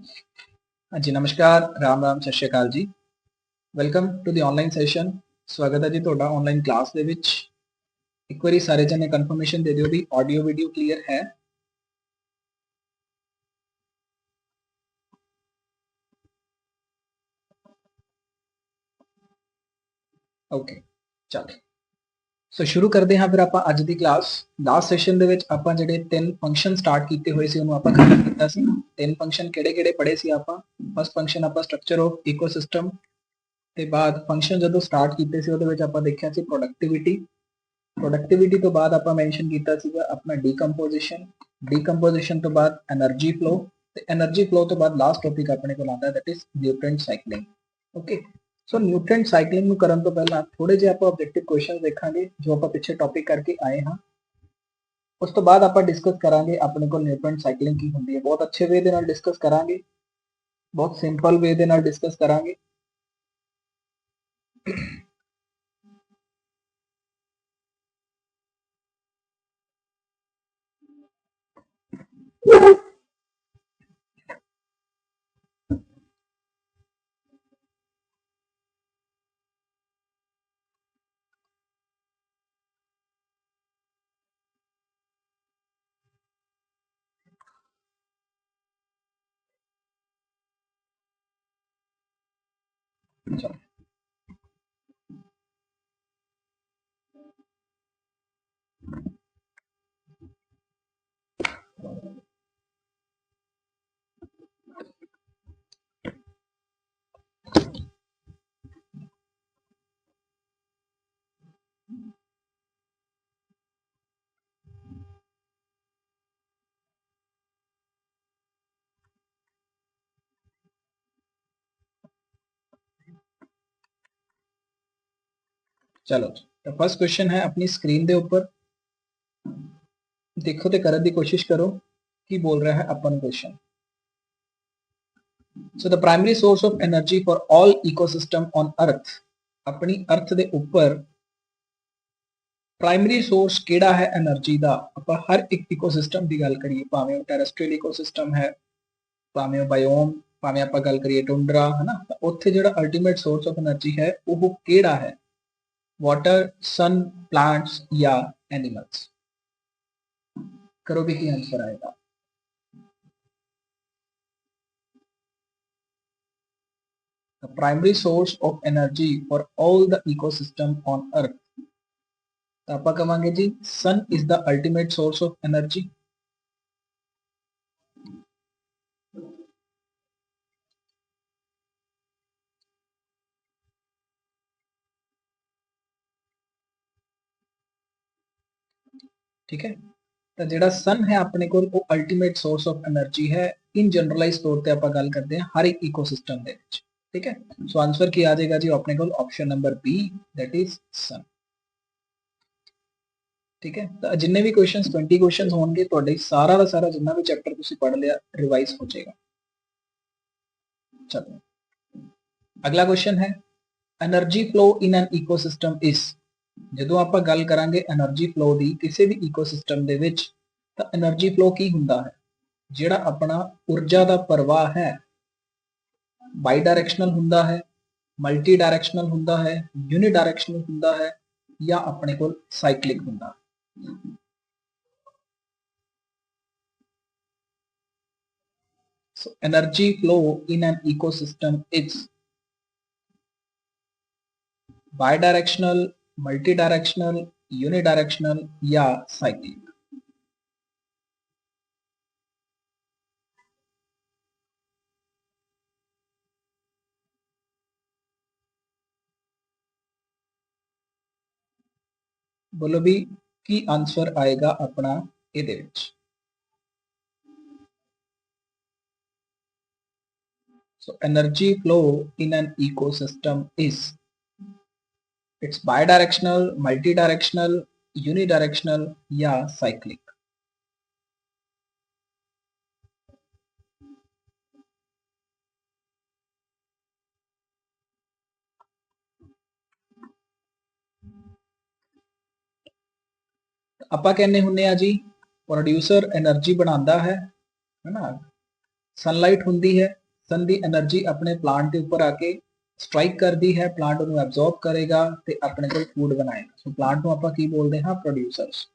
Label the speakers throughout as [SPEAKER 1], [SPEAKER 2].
[SPEAKER 1] हाँ जी, नमस्कार, राम राम, सत श्री अकाल जी। Welcome to the online session. ਸਵਾਗਤ ਹੈ ਜੀ ਤੁਹਾਡਾ ਆਨਲਾਈਨ ਕਲਾਸ ਦੇ ਵਿੱਚ। ਇੱਕ ਵਾਰੀ ਸਾਰੇ ਜਣੇ ਕਨਫਰਮੇਸ਼ਨ ਦੇ ਦਿਓ ਵੀ ਆਡੀਓ ਵੀਡੀਓ ਕਲੀਅਰ ਹੈ। ਓਕੇ, ਚਲੋ ਸੋ ਸ਼ੁਰੂ ਕਰਦੇ ਹਾਂ ਫਿਰ ਆਪਾਂ ਅੱਜ ਦੀ ਕਲਾਸ। ਲਾਸਟ ਸੈਸ਼ਨ ਦੇ ਵਿੱਚ ਆਪਾਂ ਜਿਹੜੇ ਤਿੰਨ ਫੰਕਸ਼ਨ ਸਟਾਰਟ ਕੀਤੇ ਹੋਏ ਸੀ ਉਹਨੂੰ ਆਪਾਂ ਖਤਮ ਕੀਤਾ ਸੀ। ਤਿੰਨ ਫੰਕਸ਼ਨ ਕਿਹੜੇ-ਕਿਹੜੇ ਪੜ੍ਹੇ ਸੀ ਆਪਾਂ? ਫਸਟ ਫੰਕਸ਼ਨ ਆਪਾਂ ਸਟਰਕਚਰ ਆਫ ਇਕੋਸਿਸਟਮ ਤੇ ਬਾਅਦ ਫੰਕਸ਼ਨ ਜਦੋਂ ਸਟਾਰਟ ਕੀਤੇ ਸੀ ਉਹਦੇ ਵਿੱਚ ਆਪਾਂ ਦੇਖਿਆ ਸੀ ਪ੍ਰੋਡਕਟਿਵਿਟੀ ਤੋਂ ਬਾਅਦ ਆਪਾਂ ਮੈਂਸ਼ਨ ਕੀਤਾ ਸੀਗਾ ਆਪਣਾ ਡੀਕੰਪੋਜੀਸ਼ਨ ਤੋਂ ਬਾਅਦ એનર્ਜੀ ਫਲੋ ਤੇ એનર્ਜੀ ਫਲੋ ਤੋਂ ਬਾਅਦ ਲਾਸਟ ਟੌਪਿਕ ਆਪਣੇ ਕੋਲ ਆਉਂਦਾ that is nutrient cycling. Okay, so nutrient cycling ਨੂੰ ਕਰਨ ਤੋਂ ਪਹਿਲਾਂ ਥੋੜੇ ਜਿਹੇ ਆਪਾਂ ਆਬਜੈਕਟਿਵ ਕੁਐਸਚਨ ਦੇਖਾਂਗੇ ਜੋ ਆਪਾਂ ਪਿੱਛੇ ਟੌਪਿਕ ਕਰਕੇ ਆਏ ਹਾਂ। ਉਸ ਤੋਂ ਬਾਅਦ ਆਪਾਂ ਡਿਸਕਸ ਕਰਾਂਗੇ ਆਪਣੇ ਕੋਲ ਨਿਊਟ੍ਰੀਐਂਟ ਸਾਈਕਲਿੰਗ ਕੀ ਹੁੰਦੀ ਹੈ। ਬਹੁਤ ਅੱਛੇ ਵੇ ਦੇ ਨਾਲ ਡਿਸਕਸ ਕਰਾਂਗੇ, ਬਹੁਤ ਸਿੰਪਲ ਵੇ ਦੇ ਨਾਲ ਡਿਸਕਸ ਕਰਾਂਗੇ। चलो, तो फर्स्ट क्वेश्चन है अपनी स्क्रीन के ऊपर देखो तो करने की कोशिश करो की बोल रहा है अपन question. So the primary source of energy for all ecosystem on earth, अपनी अर्थ के ऊपर प्राइमरी सोर्स केड़ा है एनर्जी का? ਆਪਾਂ हर एक इकोसिस्टम की गल करिए, भावें वो टैरेस्ट्रीयल इकोसिस्टम है, भावें वो बायोम, भावें आप गल करिए टुंड्रा, है ना, उत्थे जिहड़ा अल्टीमेट सोर्स ऑफ एनर्जी है वो केड़ा है? वाटर, सन, प्लांट्स या एनिमल्स? करो भी की आंसर आएगा। The primary source of energy for all the ecosystem on earth, तो आप कहेंगे जी sun is the ultimate source of energy. ठीक है, तो ਜਿਹੜਾ सन है अपने को वो अल्टीमेट सोर्स ऑफ एनर्जी है। इन जनरलाइज तौर पे आप गल करते हैं हर एक इकोसिस्टम दे विच। ठीक है, सो आंसर की आ जाएगा जी अपने को option number B, that is sun. ठीक है, तो जिन्ने भी क्वेश्चंस 20 क्वेश्चंस होंगे ਤੁਹਾਡੇ ਸਾਰਾ ਦਾ ਸਾਰਾ ਜਿੰਨਾ ਵੀ ਚੈप्टर ਤੁਸੀਂ ਪढ़ लिया रिवाइज हो जाएगा। चलो अगला क्वेश्चन है energy flow in an ecosystem is. ਜਦੋਂ ਆਪਾਂ ਗੱਲ ਕਰਾਂਗੇ એનર્ਜੀ ਫਲੋ ਦੀ ਕਿਸੇ ਵੀ ਇਕੋਸਿਸਟਮ ਦੇ ਵਿੱਚ ਤਾਂ એનર્ਜੀ ਫਲੋ ਕੀ ਹੁੰਦਾ ਹੈ? ਜਿਹੜਾ ਆਪਣਾ ਊਰਜਾ ਦਾ ਪ੍ਰਵਾਹ ਹੈ ਬਾਈ ਡਾਇਰੈਕਸ਼ਨਲ ਹੁੰਦਾ ਹੈ, ਮਲਟੀ ਡਾਇਰੈਕਸ਼ਨਲ ਹੁੰਦਾ ਹੈ, ਯੂਨੀ ਡਾਇਰੈਕਸ਼ਨਲ ਹੁੰਦਾ ਹੈ ਜਾਂ ਆਪਣੇ ਕੋਲ ਸਾਈਕਲਿਕ ਹੁੰਦਾ ਹੈ। So energy flow in an ecosystem is bidirectional, multi directional, unidirectional या साइक्लिक? बोलो भी की आंसर आएगा अपना ਇਹਦੇ ਵਿੱਚ। So energy flow in an ecosystem is it's bidirectional, multidirectional, unidirectional या cyclic? ਆਪਾਂ ਕਹਿੰਦੇ ਹੁੰਨੇ ਆ ਜੀ ਪ੍ਰੋਡਿਊਸਰ એનર્ਜੀ ਬਣਾਉਂਦਾ ਹੈ ਨਾ, सनलाइट हुंदी है, सन दी एनर्जी अपने प्लांट के ऊपर आके स्ट्राइक करती है, प्लांट उन्हें एब्जॉर्ब करेगा ते अपने को फूड बनाएगा। सो प्लांट ਨੂੰ ਆਪਾਂ ਕੀ ਬੋਲਦੇ ਹਾਂ, ਪ੍ਰੋਡਿਊਸਰਸ।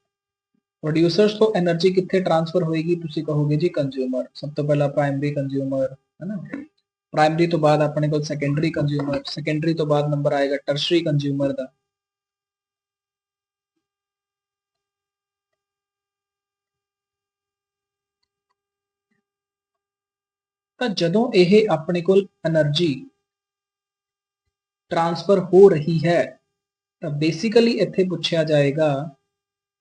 [SPEAKER 1] ਪ੍ਰੋਡਿਊਸਰਸ ਤੋਂ એનર્ਜੀ ਕਿੱਥੇ ਟ੍ਰਾਂਸਫਰ ਹੋਏਗੀ, ਤੁਸੀਂ ਕਹੋਗੇ ਜੀ ਕੰਜ਼ਿਊਮਰ। ਸਭ ਤੋਂ ਪਹਿਲਾਂ ਪ੍ਰਾਇਮਰੀ ਕੰਜ਼ਿਊਮਰ ਹੈ ਨਾ, ਪ੍ਰਾਇਮਰੀ ਤੋਂ ਬਾਅਦ ਆਪਣੇ ਕੋਲ ਸੈਕੰਡਰੀ ਕੰਜ਼ਿਊਮਰ, ਸੈਕੰਡਰੀ ਤੋਂ ਬਾਅਦ ਨੰਬਰ ਆਏਗਾ ਟਰਸ਼ਰੀ ਕੰਜ਼ਿਊਮਰ ਦਾ। ਤਾਂ ਜਦੋਂ ਇਹ ਆਪਣੇ ਕੋਲ એનર્ਜੀ ट्रांसफर हो रही है तो बेसिकली इत्थे पूछा जाएगा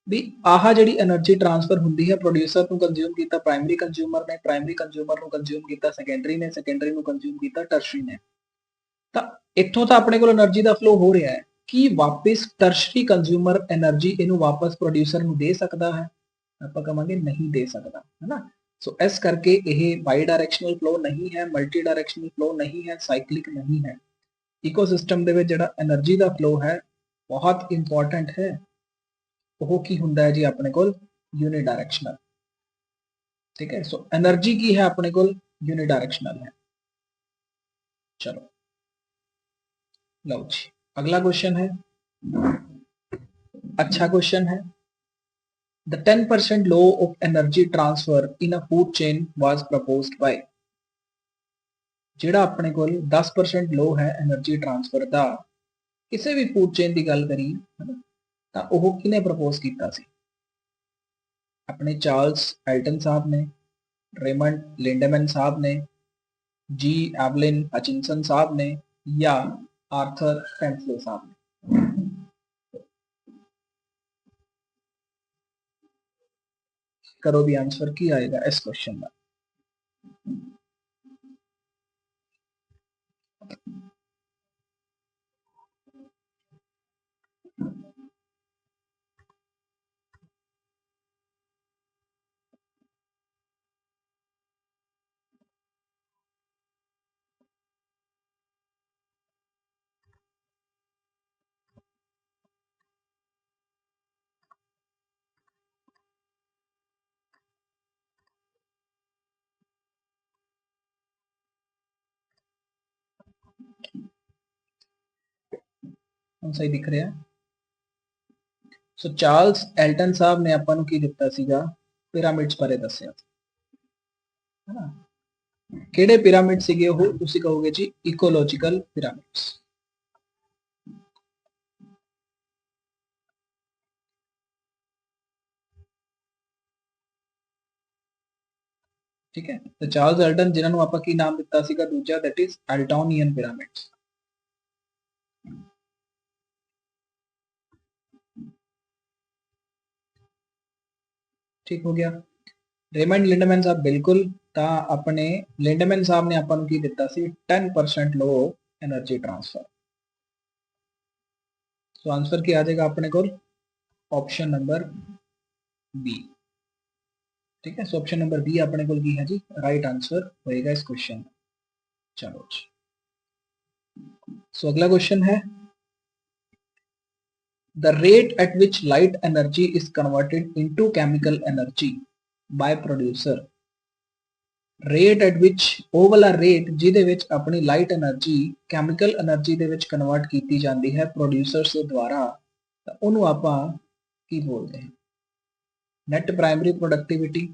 [SPEAKER 1] भी आह जी एनर्जी ट्रांसफर होंगी है, प्रोड्यूसर को कंज्यूम किया प्राइमरी कंज्यूमर ने, प्राइमरी कंज्यूमर को कंज्यूम किया सैकेंडरी ने, सैकेंडरी को कंज्यूम किया टर्शरी ने। तो इत्थों तो अपने को एनर्जी का फ्लो हो रहा है कि वापस टर्शरी कंज्यूमर एनर्जी इनू वापस प्रोड्यूसर को दे सकता है, आप कहेंगे नहीं दे सकता है ना। सो इस करके यह बाई डायरैक्शनल फ्लो नहीं है, मल्टी डायरैक्शनल फ्लो नहीं है, साइक्लिक नहीं है। इकोसिस्टम ਦੇ ਵਿੱਚ ਜਿਹੜਾ એનર્ਜੀ ਦਾ ਫਲੋ ਹੈ ਬਹੁਤ ਇੰਪੋਰਟੈਂਟ ਹੈ। ਉਹ ਕੀ ਹੁੰਦਾ ਹੈ ਜੀ ਆਪਣੇ ਕੋਲ, यूनिडायरेक्शनल। ठीक है, सो एनर्जी की है अपने को यूनिडायरेक्शनल है। चलो लो जी, अगला क्वेश्चन है, अच्छा क्वेश्चन है। The 10% law of energy transfer in a food chain was proposed by, ਜਿਹੜਾ ਆਪਣੇ ਕੋਲ 10% लो है एनर्जी ट्रांसफर ਦਾ ਕਿਸੇ ਵੀ ਫੂਡ ਚੇਨ ਦੀ ਗੱਲ ਕਰੀਏ ਹੈ ਨਾ, ਤਾਂ ਉਹ ਕਿਹਨੇ ਪ੍ਰਪੋਜ਼ ਕੀਤਾ ਸੀ, अपने चार्ल्स एल्टन साहब ने, रेमंड लिंडेमैन साहब ने, जी एवलिन हचिनसन साहब ने, या आर्थर पेंसले साहब ने। करो भी आंसर की आएगा इस क्वेश्चन का। हम सही दिख रहे हैं। सो चार्ल्स एल्टन साहब ने ਆਪਾਂ ਨੂੰ ਕੀ ਦਿੱਤਾ ਸੀਗਾ, ਪਿਰਾਮਿਡਸ ਬਾਰੇ ਦੱਸਿਆ ਹੈ ਨਾ। ਕਿਹੜੇ ਪਿਰਾਮਿਡ ਸੀਗੇ ਉਹ, ਤੁਸੀਂ ਕਹੋਗੇ ਜੀ ਇਕੋਲੋਜੀਕਲ ਪਿਰਾਮਿਡਸ। ठीक है, तो चार्ल्स एल्टन जिन्होंने ਆਪਾਂ ਕੀ ਨਾਮ ਦਿੱਤਾ ਸੀਗਾ ਦੂਜਾ, दैट इज एल्टोनियन पिरामिड्स। ठीक हो गया। रेमंड लिंडमैन साहब बिल्कुल, ਤਾਂ ਆਪਣੇ ਲਿੰਡਮੈਨ ਸਾਹਿਬ ਨੇ ਆਪਾਂ ਨੂੰ ਕੀ ਦਿੱਤਾ ਸੀ, 10% low energy transfer. So answer की आ जाएगा अपने को ऑप्शन नंबर बी। ठीक है, सो ऑप्शन नंबर बी अपने को की है जी राइट आंसर होएगा इस क्वेश्चन। चलो जी, सो अगला क्वेश्चन है, the rate at which light energy is converted into chemical energy by producer। Rate at ਵਿਚ, ਉਹ ਵਾਲਾ ਰੇਟ ਜਿਹਦੇ ਵਿੱਚ ਆਪਣੀ ਲਾਈਟ એનર્ਜੀ ਕੈਮੀਕਲ એનર્ਜੀ ਦੇ ਵਿੱਚ ਕਨਵਰਟ ਕੀਤੀ ਜਾਂਦੀ ਹੈ ਪ੍ਰੋਡਿਊਸਰਸ ਦੇ ਦੁਆਰਾ, ਤਾਂ ਉਹਨੂੰ ਆਪਾਂ ਕੀ ਬੋਲਦੇ ਹਾਂ, net primary productivity,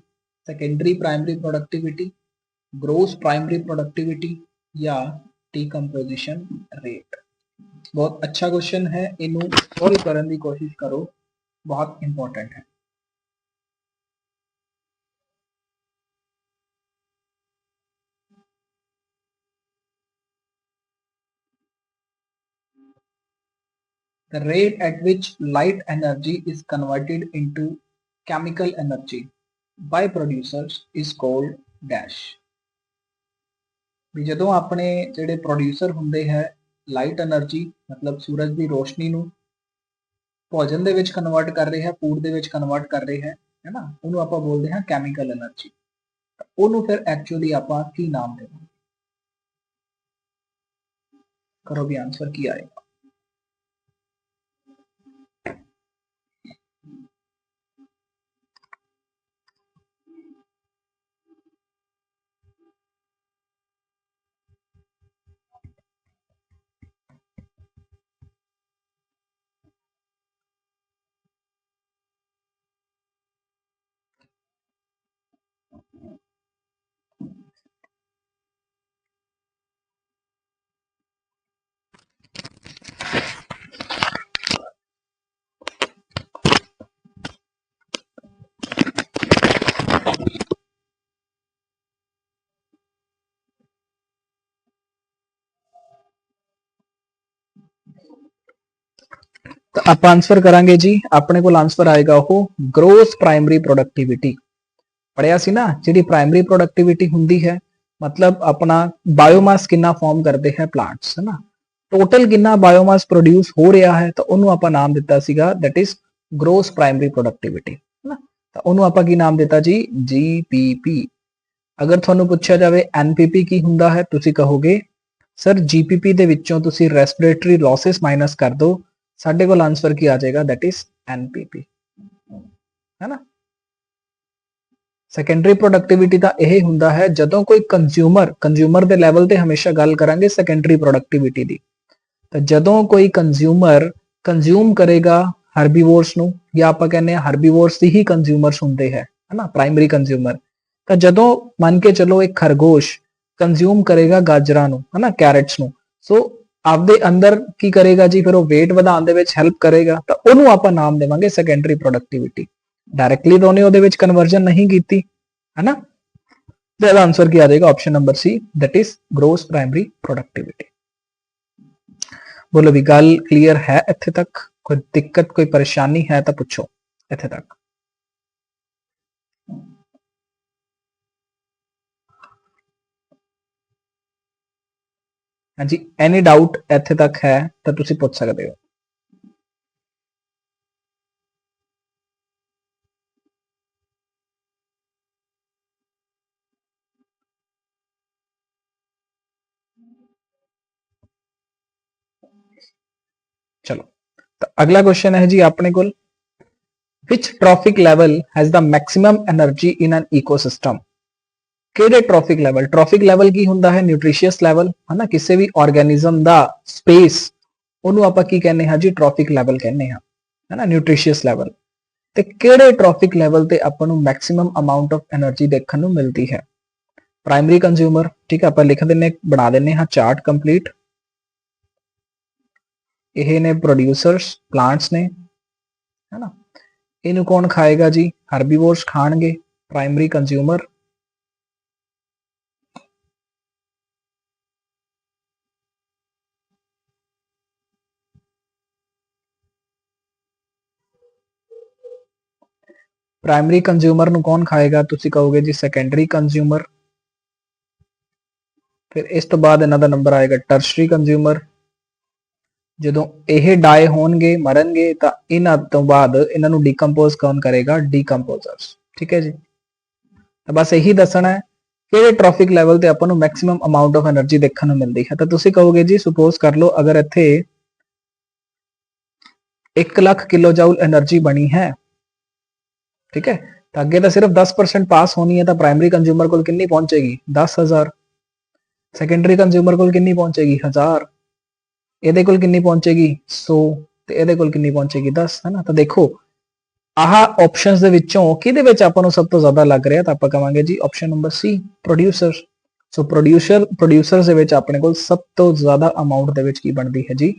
[SPEAKER 1] secondary primary productivity, gross primary productivity, या डीकंपोजिशन रेट। बहुत अच्छा क्वेश्चन है, इनू सॉल्व करने की कोशिश करो, बहुत इंपॉर्टेंट है। The rate at which light energy is converted into chemical energy by producers is called dash। ਵੀ ਜਦੋਂ ਆਪਣੇ ਜਿਹੜੇ ਪ੍ਰੋਡਿਊਸਰ ਹੁੰਦੇ ਹੈ ਲਾਈਟ એનર્ਜੀ ਮਤਲਬ ਸੂਰਜ ਦੀ ਰੋਸ਼ਨੀ ਨੂੰ ਭੋਜਨ ਦੇ ਵਿੱਚ ਕਨਵਰਟ ਕਰ ਰਹੇ ਹੈ, ਫੂਡ ਦੇ ਵਿੱਚ ਕਨਵਰਟ ਕਰ ਰਹੇ ਹੈ ਨਾ, ਉਹਨੂੰ ਆਪਾਂ ਬੋਲਦੇ ਹਾਂ ਕੈਮੀਕਲ એનર્ਜੀ। ਉਹਨੂੰ ਫਿਰ ਐਕਚੁਅਲੀ ਆਪਾਂ ਕੀ ਨਾਮ ਦੇਵਾਂਗੇ, ਕਰੋ ਵੀ ਆਨਸਰ ਕੀ ਆਏਗਾ। आप आंसर करांगे जी, अपने को आंसर आएगा वो ग्रोस प्राइमरी प्रोडक्टिविटी। पढ़िया सी ना, जी प्राइमरी प्रोडक्टिविटी होंगी है मतलब अपना बायोमास कितना फॉर्म करते हैं प्लांट्स, है ना, टोटल कितना बायोमास प्रोड्यूस हो रहा है, तो उन्होंने आप नाम दिता सीगा that is gross primary productivity, है ना। तो उन्होंने आप की नाम दिता जी जीपीपी। अगर ਤੁਹਾਨੂੰ ਪੁੱਛਿਆ ਜਾਵੇ एनपीपी ਕੀ ਹੁੰਦਾ ਹੈ, ਤੁਸੀਂ ਕਹੋਗੇ सर जीपीपी ਦੇ ਵਿੱਚੋਂ ਤੁਸੀਂ ਰੈਸਪੀਰੇਟਰੀ ਲੌਸਸ ਮਾਈਨਸ ਕਰ ਦਿਓ, ਸਾਡੇ ਕੋਲ ਆਨਸਰ ਕੀ ਆ ਜਾਏਗਾ दैट इज एनपीपी, है ना। ਸੈਕੰਡਰੀ ਪ੍ਰੋਡਕਟਿਵਿਟੀ ਦਾ ਇਹ ਹੁੰਦਾ ਹੈ ਜਦੋਂ ਕੋਈ ਕੰਜ਼ਿਊਮਰ ਦੇ ਲੈਵਲ ਤੇ ਹਮੇਸ਼ਾ ਗੱਲ ਕਰਾਂਗੇ ਸੈਕੰਡਰੀ ਪ੍ਰੋਡਕਟਿਵਿਟੀ ਦੀ, ਤਾਂ ਜਦੋਂ ਕੋਈ ਕੰਜ਼ਿਊਮਰ ਕੰਜ਼ਿਊਮ ਕਰੇਗਾ ਹਰਬੀਵੋਰਸ ਨੂੰ, ਜਾਂ ਆਪਾਂ ਕਹਿੰਦੇ ਆ ਹਰਬੀਵੋਰਸ ਦੀ ਹੀ ਕੰਜ਼ਿਊਮਰਸ ਹੁੰਦੇ ਹੈ ਨਾ ਪ੍ਰਾਇਮਰੀ ਕੰਜ਼ਿਊਮਰ, ਤਾਂ ਜਦੋਂ ਮੰਨ ਕੇ ਚਲੋ ਇੱਕ ਖਰਗੋਸ਼ ਕੰਜ਼ਿਊਮ ਕਰੇਗਾ ਗਾਜਰਾਂ ਨੂੰ, ਹੈ ਨਾ, ਕੈਰਟਸ ਨੂੰ, ਸੋ ਆਪਦੇ ਅੰਦਰ ਕੀ ਕਰੇਗਾ ਜੀ, ਫਿਰ ਉਹ weight ਵਧਾਉਣ ਦੇ ਵਿੱਚ ਹੈਲਪ ਕਰੇਗਾ, ਤਾਂ ਉਹਨੂੰ ਆਪਾਂ ਨਾਮ ਦੇਵਾਂਗੇ ਸੈਕੰਡਰੀ ਪ੍ਰੋਡਕਟਿਵਿਟੀ। डायरेक्टली तो ਉਹਨੇ ਉਹਦੇ ਵਿੱਚ ਕਨਵਰਜਨ ਨਹੀਂ ਕੀਤੀ, है ना। तो ਇਹਦਾ ਆਨਸਰ ਕੀ ਆ ਜਾਏਗਾ option number C that is gross primary productivity. बोलो भी गल क्लियर है ਇੱਥੇ तक, कोई दिक्कत कोई परेशानी है तो पूछो ਇੱਥੇ तक। हाँ जी, एनी डाउट ਇੱਥੇ तक है तो ਤੁਸੀਂ ਪੁੱਛ ਸਕਦੇ ਹੋ। चलो तो अगला क्वेश्चन है जी अपने को, which trophic level has the maximum energy in an ecosystem. ਕਿਹੜੇ ਟ੍ਰॉफिक ਲੈਵਲ ਕੀ ਹੁੰਦਾ ਹੈ, ਨਿਊਟ੍ਰੀਸ਼ੀਅਸ ਲੈਵਲ, ਹੈ ਨਾ, ਕਿਸੇ ਵੀ ਆਰਗੈਨਿਜ਼ਮ ਦਾ ਸਪੇਸ, ਉਹਨੂੰ ਆਪਾਂ ਕੀ ਕਹਿੰਦੇ ਹਾਂ ਜੀ ਟ੍ਰॉफिक ਲੈਵਲ ਕਹਿੰਦੇ ਹਾਂ, ਹੈ ਨਾ, ਨਿਊਟ੍ਰੀਸ਼ੀਅਸ ਲੈਵਲ। ਤੇ ਕਿਹੜੇ ਟ੍ਰॉफिक ਲੈਵਲ ਤੇ ਆਪਾਂ ਨੂੰ ਮੈਕਸਿਮਮ ਅਮਾਉਂਟ ਆਫ એનર્ਜੀ ਦੇਖਣ ਨੂੰ ਮਿਲਦੀ ਹੈ। ਪ੍ਰਾਇਮਰੀ ਕੰਜ਼ਿਊਮਰ, ਠੀਕ ਹੈ, ਆਪਾਂ ਲਿਖ ਦਿੰਨੇ, ਬਣਾ ਦਿੰਨੇ ਹਾਂ ਚਾਰਟ ਕੰਪਲੀਟ। ਇਹ ਨੇ ਪ੍ਰੋਡਿਊਸਰਸ, ਪਲਾਂਟਸ ਨੇ, ਹੈ ਨਾ। ਇਹਨੂੰ ਕੌਣ ਖਾਏਗਾ ਜੀ, ਹਰਬੀਵੋਰਸ ਖਾਣਗੇ, ਪ੍ਰਾਇਮਰੀ ਕੰਜ਼ਿਊਮਰ। ਪ੍ਰਾਇਮਰੀ ਕੰਜ਼ਿਊਮਰ ਨੂੰ ਕੌਣ ਖਾਏਗਾ, ਤੁਸੀਂ ਕਹੋਗੇ ਜੀ ਸੈਕੰਡਰੀ ਕੰਜ਼ਿਊਮਰ। ਫਿਰ ਇਸ ਤੋਂ ਬਾਅਦ ਇਹਨਾਂ ਦਾ ਨੰਬਰ ਆਏਗਾ ਟਰਸ਼ਰੀ ਕੰਜ਼ਿਊਮਰ। ਜਦੋਂ ਇਹ ਡਾਈ ਹੋਣਗੇ, ਮਰਨਗੇ, ਤਾਂ ਇਹਨਾਂ ਤੋਂ ਬਾਅਦ ਇਹਨਾਂ ਨੂੰ ਡੀਕੰਪੋਜ਼ ਕੌਣ ਕਰੇਗਾ, ਡੀਕੰਪੋਜ਼ਰਸ। ਠੀਕ ਹੈ ਜੀ, ਤਾਂ ਬਸ ਇਹੀ ਦੱਸਣਾ ਹੈ ਕਿਹੜੇ ਟ੍ਰॉफिक ਲੈਵਲ ਤੇ ਆਪਾਂ ਨੂੰ ਮੈਕਸਿਮਮ ਅਮਾਉਂਟ ਆਫ એનર્ਜੀ ਦੇਖਣ ਨੂੰ ਮਿਲਦੀ ਹੈ। ਤਾਂ ਤੁਸੀਂ ਕਹੋਗੇ ਜੀ ਸੁਪੋਜ਼ ਕਰ ਲਓ ਅਗਰ ਇੱਥੇ 1 ਲੱਖ ਕਿਲੋ ਜੂਲ એનર્ਜੀ ਬਣੀ ਹੈ, ठीक है, तो अगे तो सिर्फ 10% पास होनी है, तो प्राइमरी कंज्यूमर को कितनी पहुंचेगी 10,000, सैकेंडरी कंज्यूमर को कितनी पहुंचेगी 1000, ਇਹਦੇ ਕੋਲ ਕਿੰਨੀ ਪਹੁੰਚੇਗੀ 100, ਤੇ ਇਹਦੇ ਕੋਲ ਕਿੰਨੀ ਪਹੁੰਚੇਗੀ 10, ਹੈ ਨਾ। ਤਾਂ ਦੇਖੋ ਆਹ ਆਪਸ਼ਨਸ ਦੇ ਵਿੱਚੋਂ ਕਿਹਦੇ ਵਿੱਚ ਆਪਾਂ ਨੂੰ ਸਭ ਤੋਂ ਜ਼ਿਆਦਾ ਲੱਗ ਰਿਹਾ, ਤਾਂ ਆਪਾਂ ਕਹਾਂਗੇ ਜੀ ਆਪਸ਼ਨ ਨੰਬਰ ਸੀ ਪ੍ਰੋਡਿਊਸਰ। ਸੋ ਪ੍ਰੋਡਿਊਸਰਸ ਦੇ ਵਿੱਚ ਆਪਣੇ ਕੋਲ ਸਭ ਤੋਂ ਜ਼ਿਆਦਾ ਅਮਾਉਂਟ ਦੇ ਵਿੱਚ ਕੀ ਬਣਦੀ ਹੈ ਜੀ,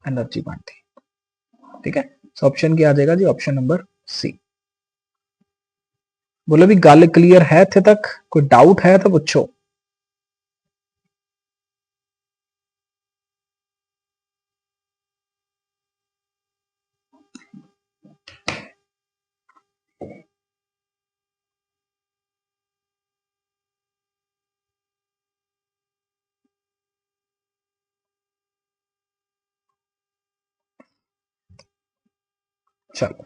[SPEAKER 1] એનર્ਜੀ ਬਣਦੀ ਹੈ। ਠੀਕ ਹੈ, ਸੋ ਆਪਸ਼ਨ ਕੀ ਆ ਜਾਏਗਾ ਜੀ, ਆਪਸ਼ਨ ਨੰबर सी। बोलो भी गल क्लियर है इत्थे तक, कोई डाउट है तो पूछो। चलो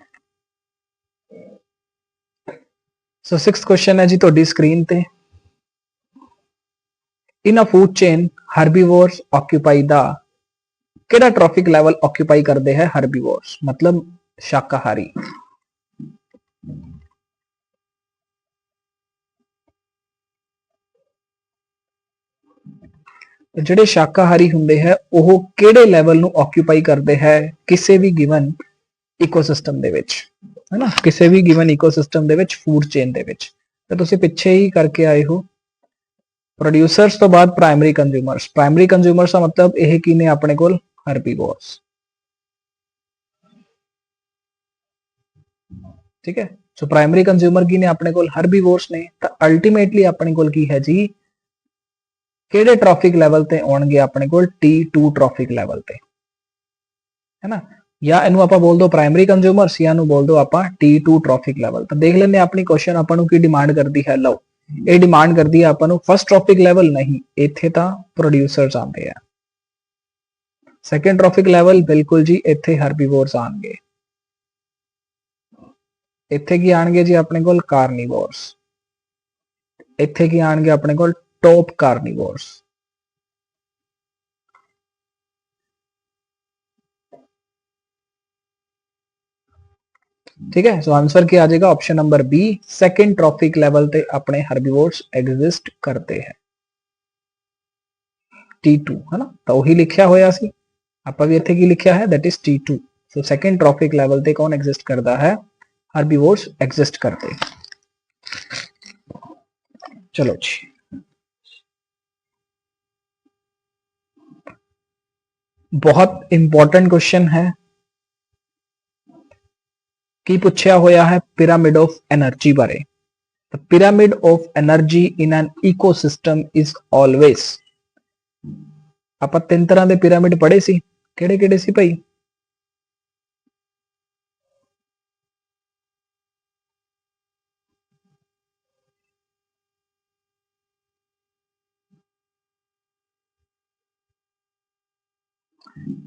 [SPEAKER 1] सो 6th क्वेश्चन है जी ਤੁਹਾਡੀ ਸਕਰੀਨ ਤੇ। ਇਨ ਅ ਫੂਡ ਚੇਨ ਹਰਬੀਵੋਰਸ ਆਕਿਊਪਾਈ ਦਾ, ਕਿਹੜਾ ਟ੍ਰॉफिक ਲੈਵਲ ਆਕਿਊਪਾਈ ਕਰਦੇ ਹੈ ਹਰਬੀਵੋਰਸ, मतलब शाकाहारी। ਜਿਹੜੇ शाकाहारी ਹੁੰਦੇ ਹੈ ਉਹ ਕਿਹੜੇ ਲੈਵਲ ਨੂੰ ਆਕਿਊਪਾਈ ਕਰਦੇ ਹੈ ਕਿਸੇ ਵੀ ਗਿਵਨ ਇਕੋਸਿਸਟਮ ਦੇ ਵਿੱਚ, है ना, ਕਿਸੇ ਵੀ ਗਿਵਨ ਇਕੋਸਿਸਟਮ ਦੇ ਵਿੱਚ ਫੂਡ ਚੇਨ ਦੇ ਵਿੱਚ। ਤਾਂ ਤੁਸੀਂ ਪਿੱਛੇ ਹੀ ਕਰਕੇ ਆਏ ਹੋ ਪ੍ਰੋਡਿਊਸਰਸ ਤੋਂ ਬਾਅਦ ਪ੍ਰਾਇਮਰੀ ਕੰਜ਼ਿਊਮਰਸ। ਪ੍ਰਾਇਮਰੀ ਕੰਜ਼ਿਊਮਰਸ ਦਾ ਮਤਲਬ ਇਹ ਕੀ ਨੇ ਆਪਣੇ ਕੋਲ, ਹਰਬੀਵੋਰਸ। ठीक है, सो प्राइमरी कंज्यूमर की ने अपने को हरबीवोर्स ने, तो अल्टीमेटली अपने को की है जी किहड़े ट्रॉफिक लेवल ते आउणगे अपने को T2 ट्रॉफिक लेवल ते, है ना। या इनू आप बोल दो प्राइमरी कंज्यूमर्स या बोल दो आप T2 ट्रॉफिक लेवल। तो देख लेने अपनी क्वेश्चन आपनू की डिमांड करती है। लो ये डिमांड करती है आपनू फर्स्ट ट्रॉफिक लेवल नहीं, इत्थे तां प्रोड्यूसर्स आते हैं। सैकेंड ट्रॉफिक लेवल बिल्कुल जी इत्थे हर्बीवोर्स आएंगे। इत्थे की आएंगे जी अपने कोल कार्निवोर्स। इत्थे की आएंगे अपने कोल टॉप कार्निवोर्स। ठीक है, सो आंसर क्या आ जाएगा option number B, second trophic level ते अपने हर्बीवोर्स एग्जिस्ट करते हैं। T2 है ना, तो वही लिखा होया सी आप भी इत्थे की लिखा है that is T2। So second trophic level ते कौन एग्जिस्ट करता है? हर्बीवोर्स एग्जिस्ट करते हैं। चलो जी, बहुत इंपॉर्टेंट क्वेश्चन है की पूछा होया है पिरामिड ऑफ एनर्जी बारे। The pyramid of energy in an ecosystem is always, ਆਪਾਂ ਤਿੰਨ ਤਰ੍ਹਾਂ ਦੇ ਪਿਰਾਮਿਡ ਪੜ੍ਹੇ ਸੀ, ਕਿਹੜੇ ਕਿਹੜੇ ਸੀ ਭਾਈ?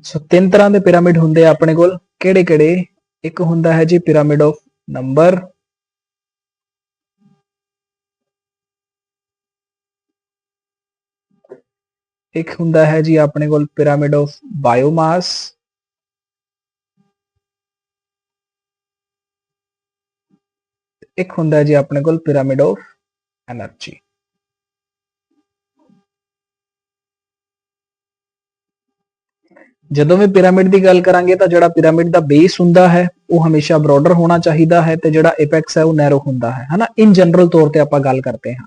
[SPEAKER 1] ਸੋ ਤਿੰਨ ਤਰ੍ਹਾਂ ਦੇ ਪਿਰਾਮਿਡ ਹੁੰਦੇ ਆ ਆਪਣੇ ਕੋਲ, ਕਿਹੜੇ ਕਿਹੜੇ? ਇੱਕ ਹੁੰਦਾ ਹੈ ਜੀ ਪਿਰਾਮਿਡ ਆਫ ਨੰਬਰ, ਇੱਕ ਹੁੰਦਾ ਹੈ ਜੀ ਆਪਣੇ ਕੋਲ ਪਿਰਾਮਿਡ ਆਫ ਬਾਇਓਮਾਸ, ਇੱਕ ਹੁੰਦਾ ਹੈ ਜੀ ਆਪਣੇ ਕੋਲ ਪਿਰਾਮਿਡ ਆਫ એનર્ਜੀ। ਜਦੋਂ ਵੀ ਪਿਰਾਮਿਡ ਦੀ ਗੱਲ ਕਰਾਂਗੇ ਤਾਂ ਜਿਹੜਾ ਪਿਰਾਮਿਡ ਦਾ ਬੇਸ ਹੁੰਦਾ ਹੈ ਉਹ ਹਮੇਸ਼ਾ ਬ੍ਰੌਡਰ ਹੋਣਾ ਚਾਹੀਦਾ ਹੈ ਤੇ ਜਿਹੜਾ ਐਪੈਕਸ ਹੈ ਉਹ ਨੈਰੋ ਹੁੰਦਾ ਹੈ ਹਨਾ। ਇਨ ਜਨਰਲ ਤੌਰ ਤੇ ਆਪਾਂ ਗੱਲ ਕਰਦੇ ਹਾਂ।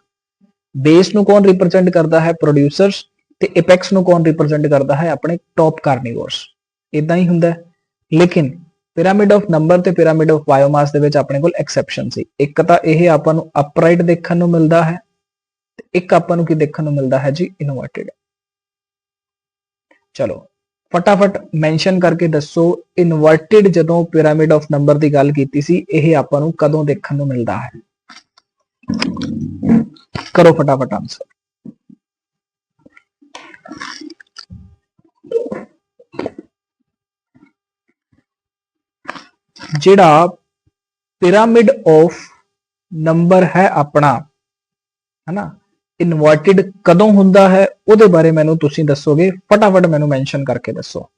[SPEAKER 1] ਬੇਸ ਨੂੰ ਕੌਣ ਰਿਪਰੈਜ਼ੈਂਟ ਕਰਦਾ ਹੈ? ਪ੍ਰੋਡਿਊਸਰਸ, ਤੇ ਐਪੈਕਸ ਨੂੰ ਕੌਣ ਰਿਪਰੈਜ਼ੈਂਟ ਕਰਦਾ ਹੈ? ਆਪਣੇ ਟੌਪ ਕਾਰਨੀਵੋਰਸ। ਇਦਾਂ ਹੀ ਹੁੰਦਾ ਹੈ। ਲੇਕਿਨ ਪਿਰਾਮਿਡ ਆਫ ਨੰਬਰ ਤੇ ਪਿਰਾਮਿਡ ਆਫ ਬਾਇਓਮਾਸ ਦੇ ਵਿੱਚ ਆਪਣੇ ਕੋਲ ਐਕਸੈਪਸ਼ਨ ਸੀ। ਇੱਕ ਤਾਂ ਇਹ ਆਪਾਂ ਨੂੰ ਅਪਰਾਈਟ ਦੇਖਣ ਨੂੰ ਮਿਲਦਾ ਹੈ ਤੇ ਇੱਕ ਆਪਾਂ ਨੂੰ ਕੀ ਦੇਖਣ ਨੂੰ ਮਿਲਦਾ ਹੈ ਜੀ? ਇਨਵਰਟਿਡ। ਚਲੋ फटाफट मैंशन करके दसो इनवर्टेड जदों पिरामिड ऑफ नंबर की गल की सी यह आपां नूं कदों देखण नूं मिलदा है? करो फटाफट आंसर। जिहड़ा पिरामिड ऑफ नंबर है अपना है ना, इनवर्टेड कदों हुंदा है उहदे बारे मैनूं तुसीं दसोगे? फटाफट मैनूं मैंशन करके दसो।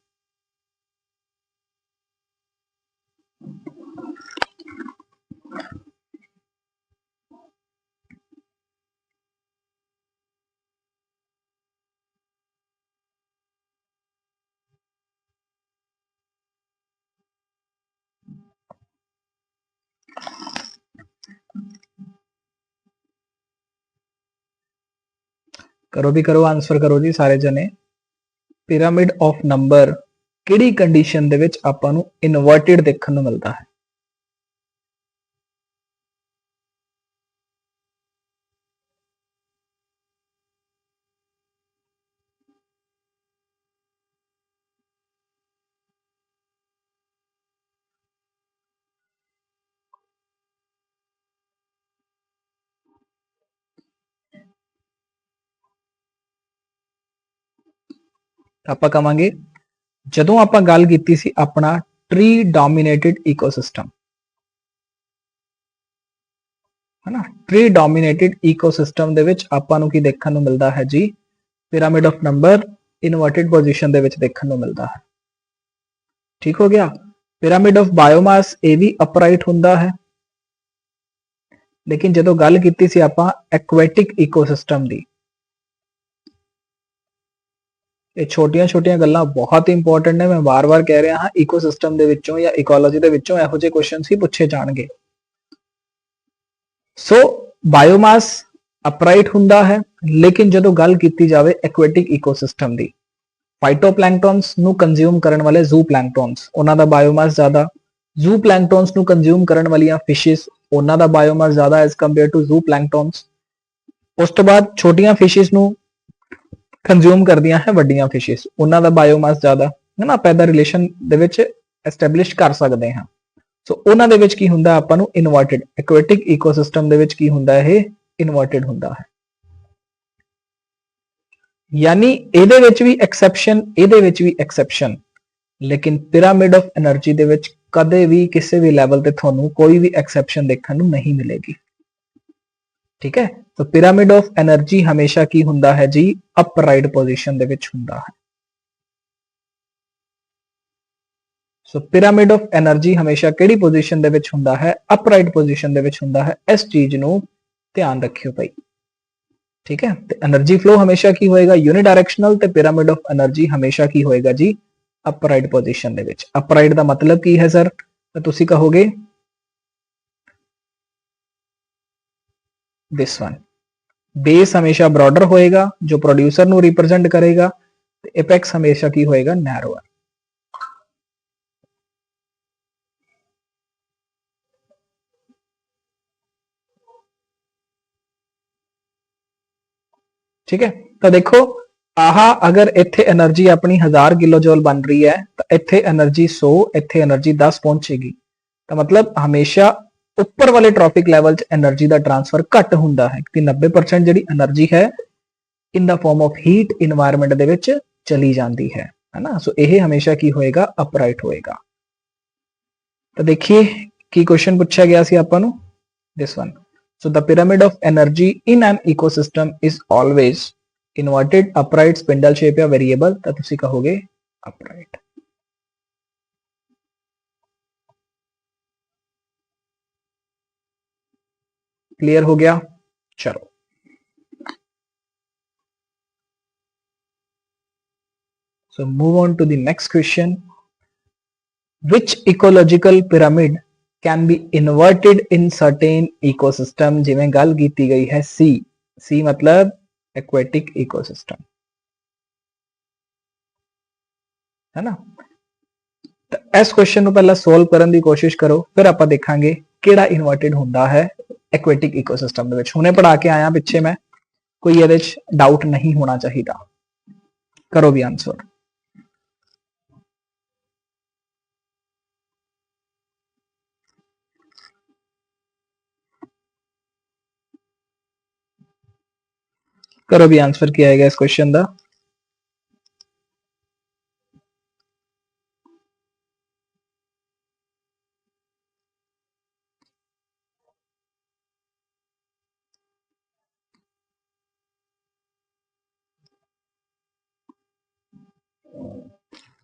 [SPEAKER 1] करो भी करो, आंसर करो जी सारे जने। पिरामिड ऑफ नंबर किहड़ी कंडीशन दे विच आपां नूं इनवर्टेड देखण नूं मिलदा है? ਆਪਾਂ ਕਵਾਂਗੇ ਜਦੋਂ ਆਪਾਂ ਗੱਲ ਕੀਤੀ ਸੀ ਆਪਣਾ ट्री डोमिनेटेड इकोसिस्टम है ना, ट्री डोमिनेटेड इकोसिस्टम ਦੇ ਵਿੱਚ ਆਪਾਂ ਨੂੰ ਕੀ ਦੇਖਣ ਨੂੰ ਮਿਲਦਾ ਹੈ ਜੀ? Pyramid of number inverted position ਦੇ ਵਿੱਚ ਦੇਖਣ ਨੂੰ ਮਿਲਦਾ ਹੈ। ठीक हो गया। पिरामिड ऑफ बायोमास ਇਹ ਵੀ ਅਪਰਾਈਟ ਹੁੰਦਾ ਹੈ, लेकिन ਜਦੋਂ ਗੱਲ ਕੀਤੀ ਸੀ ਆਪਾਂ एक्वेटिक इकोसिस्टम ਦੀ, ਇਹ ਛੋਟੀਆਂ ਛੋਟੀਆਂ ਗੱਲਾਂ ਬਹੁਤ ਇੰਪੋਰਟੈਂਟ ਨੇ। ਮੈਂ ਵਾਰ-ਵਾਰ ਕਹਿ ਰਿਹਾ ਹਾਂ ਇਕੋਸਿਸਟਮ ਦੇ ਵਿੱਚੋਂ ਜਾਂ ਇਕੋਲੋਜੀ ਦੇ ਵਿੱਚੋਂ ਇਹੋ ਜਿਹੇ ਕੁਐਸਚਨਸ ਹੀ ਪੁੱਛੇ ਜਾਣਗੇ। ਸੋ ਬਾਇਓਮਾਸ ਅਪਰਾਈਟ ਹੁੰਦਾ ਹੈ, ਲੇਕਿਨ ਜਦੋਂ ਗੱਲ ਕੀਤੀ ਜਾਵੇ ਐਕੁਆਟਿਕ ਇਕੋਸਿਸਟਮ ਦੀ, ਫਾਈਟੋਪਲੈਂਕਟਨਸ ਨੂੰ ਕੰਜ਼ਿਊਮ ਕਰਨ ਵਾਲੇ ਜ਼ੂ ਪਲੈਂਕਟਨਸ ਉਹਨਾਂ ਦਾ ਬਾਇਓਮਾਸ ਜ਼ਿਆਦਾ, ਜ਼ੂ ਪਲੈਂਕਟਨਸ ਨੂੰ ਕੰਜ਼ਿਊਮ ਕਰਨ ਵਾਲੀਆਂ ਫਿਸ਼ਿਸ ਉਹਨਾਂ ਦਾ ਬਾਇਓਮਾਸ ਜ਼ਿਆਦਾ ਐਜ਼ ਕੰਪੇਅਰ ਟੂ ਜ਼ੂ ਪਲੈਂਕਟਨਸ। ਉਸ ਤੋਂ ਬਾਅਦ ਛੋਟੀਆਂ ਫਿਸ਼ਿਸ ਨੂੰ कंज्यूम कर दिया है वड्डियां फिशिस, उन्हां दा बायोमास ज्यादा है ना। पैदा रिलेशन दे विच ਐਸਟੈਬਲਿਸ਼ ਕਰ ਸਕਦੇ ਹਾਂ। ਸੋ ਉਹਨਾਂ ਦੇ ਵਿੱਚ ਕੀ ਹੁੰਦਾ ਆਪਾਂ ਨੂੰ ਇਨਵਰਟਿਡ ਐਕੁਆਟਿਕ ਇਕੋਸਿਸਟਮ ਦੇ ਵਿੱਚ ਕੀ ਹੁੰਦਾ ਇਹ ਇਨਵਰਟਿਡ ਹੁੰਦਾ ਹੈ। ਯਾਨੀ ਇਹਦੇ ਵਿੱਚ ਵੀ ਐਕਸੈਪਸ਼ਨ ਇਹਦੇ ਵਿੱਚ ਵੀ ਐਕਸੈਪਸ਼ਨ, ਲੇਕਿਨ ਪਿਰਾਮਿਡ ਆਫ એનર્ਜੀ ਦੇ ਵਿੱਚ ਕਦੇ ਵੀ ਕਿਸੇ ਵੀ ਲੈਵਲ ਤੇ ਤੁਹਾਨੂੰ ਕੋਈ ਵੀ ਐਕਸੈਪਸ਼ਨ ਦੇਖਣ ਨੂੰ ਨਹੀਂ ਮਿਲੇਗੀ। ਠੀਕ ਹੈ, तो पिरामिड ऑफ एनर्जी हमेशा की हुंदा है जी अपराइट पोजीशन दे विच हुंदा है। सो पिरामिड ऑफ एनर्जी हमेशा केड़ी पोजीशन दे विच हुंदा है अपराइट पोजीशन दे विच हुंदा है। इस चीज नू ध्यान रखियो भाई। ठीक है, तो एनर्जी फ्लो हमेशा की होएगा यूनिडायरेक्शनल ते पिरामिड ऑफ एनर्जी हमेशा की होएगा जी अपराइट पोजीशन दे विच। अपराइट दा मतलब की है सर, तो तुसी कहोगे दिस वन। बेस हमेशा ब्रॉडर होएगा जो प्रोड्यूसर नु रिप्रेजेंट करेगा, एपेक्स हमेशा की होएगा नैरोअर। ठीक है, तो देखो आहा अगर इत्थे एनर्जी अपनी 1000 किलो जूल बन रही है तो इत्थे एनर्जी 100, इत्थे एनर्जी 10 पहुंचेगी। तो मतलब हमेशा ऊपर वाले ट्रॉपिक लेवल च एनर्जी का ट्रांसफर घट हुंदा है कि 90% जिहड़ी एनर्जी है in the form of heat environment दे विच चली जाती है ना। सो यह हमेशा की होएगा अपराइट होएगा। तो देखिए की क्वेश्चन पूछा गया सी आपां नूं this one. So the pyramid of energy in an ecosystem is always inverted, upright, spindle shape या variable। तो तुसी कहोगे upright। क्लियर हो गया? चलो so move on to the next question। Which ecological pyramid can be inverted in certain ecosystem? जिवें गल कीती गई है सी मतलब aquatic ecosystem है ना। तो इस क्वेश्चन को पहला सोल्व करने की कोशिश करो, फिर आप देखांगे केड़ा इन्वर्टेड हुंदा है एक्वेटिक इकोसिस्टम दे विच। हुणे पढ़ा के आया पिछे मैं, कोई इहदे विच डाउट नहीं होना चाहिए। करो भी आंसर। करो भी आंसर क्या आएगा इस क्वेश्चन का।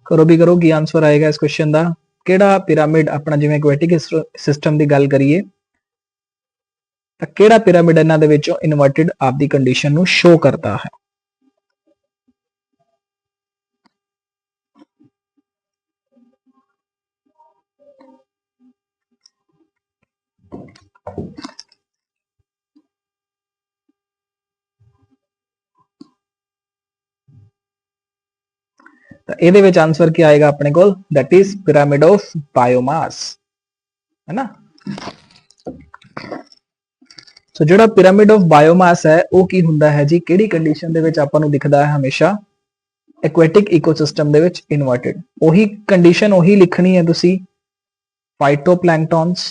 [SPEAKER 1] करो भी करो की आंसर आएगा इस क्वेश्चन का। केड़ा पिरामिड अपना जिवें एक्वेटिक सिस्टम की गल करिए तो केड़ा पिरामिड इन्हां दे विचों इन्वर्टेड आपदी कंडीशन नूं शो करता है। तो ਇਹਦੇ ਵਿੱਚ आंसर क्या आएगा अपने को, that is pyramid of biomass है ना। सो ਜਿਹੜਾ पिरामिड ऑफ बायोमास है वो की ਹੁੰਦਾ है जी ਕਿਹੜੀ ਕੰਡੀਸ਼ਨ ਦੇ ਵਿੱਚ ਆਪਾਂ ਨੂੰ ਦਿਖਦਾ ਹੈ ਹਮੇਸ਼ਾ एक्वेटिक इकोसिस्टम ਦੇ ਵਿੱਚ ਇਨਵਰਟਡ। ਉਹੀ ਕੰਡੀਸ਼ਨ ਉਹੀ ਲਿਖਣੀ ਹੈ ਤੁਸੀਂ। फाइटोप्लैंकटॉन्स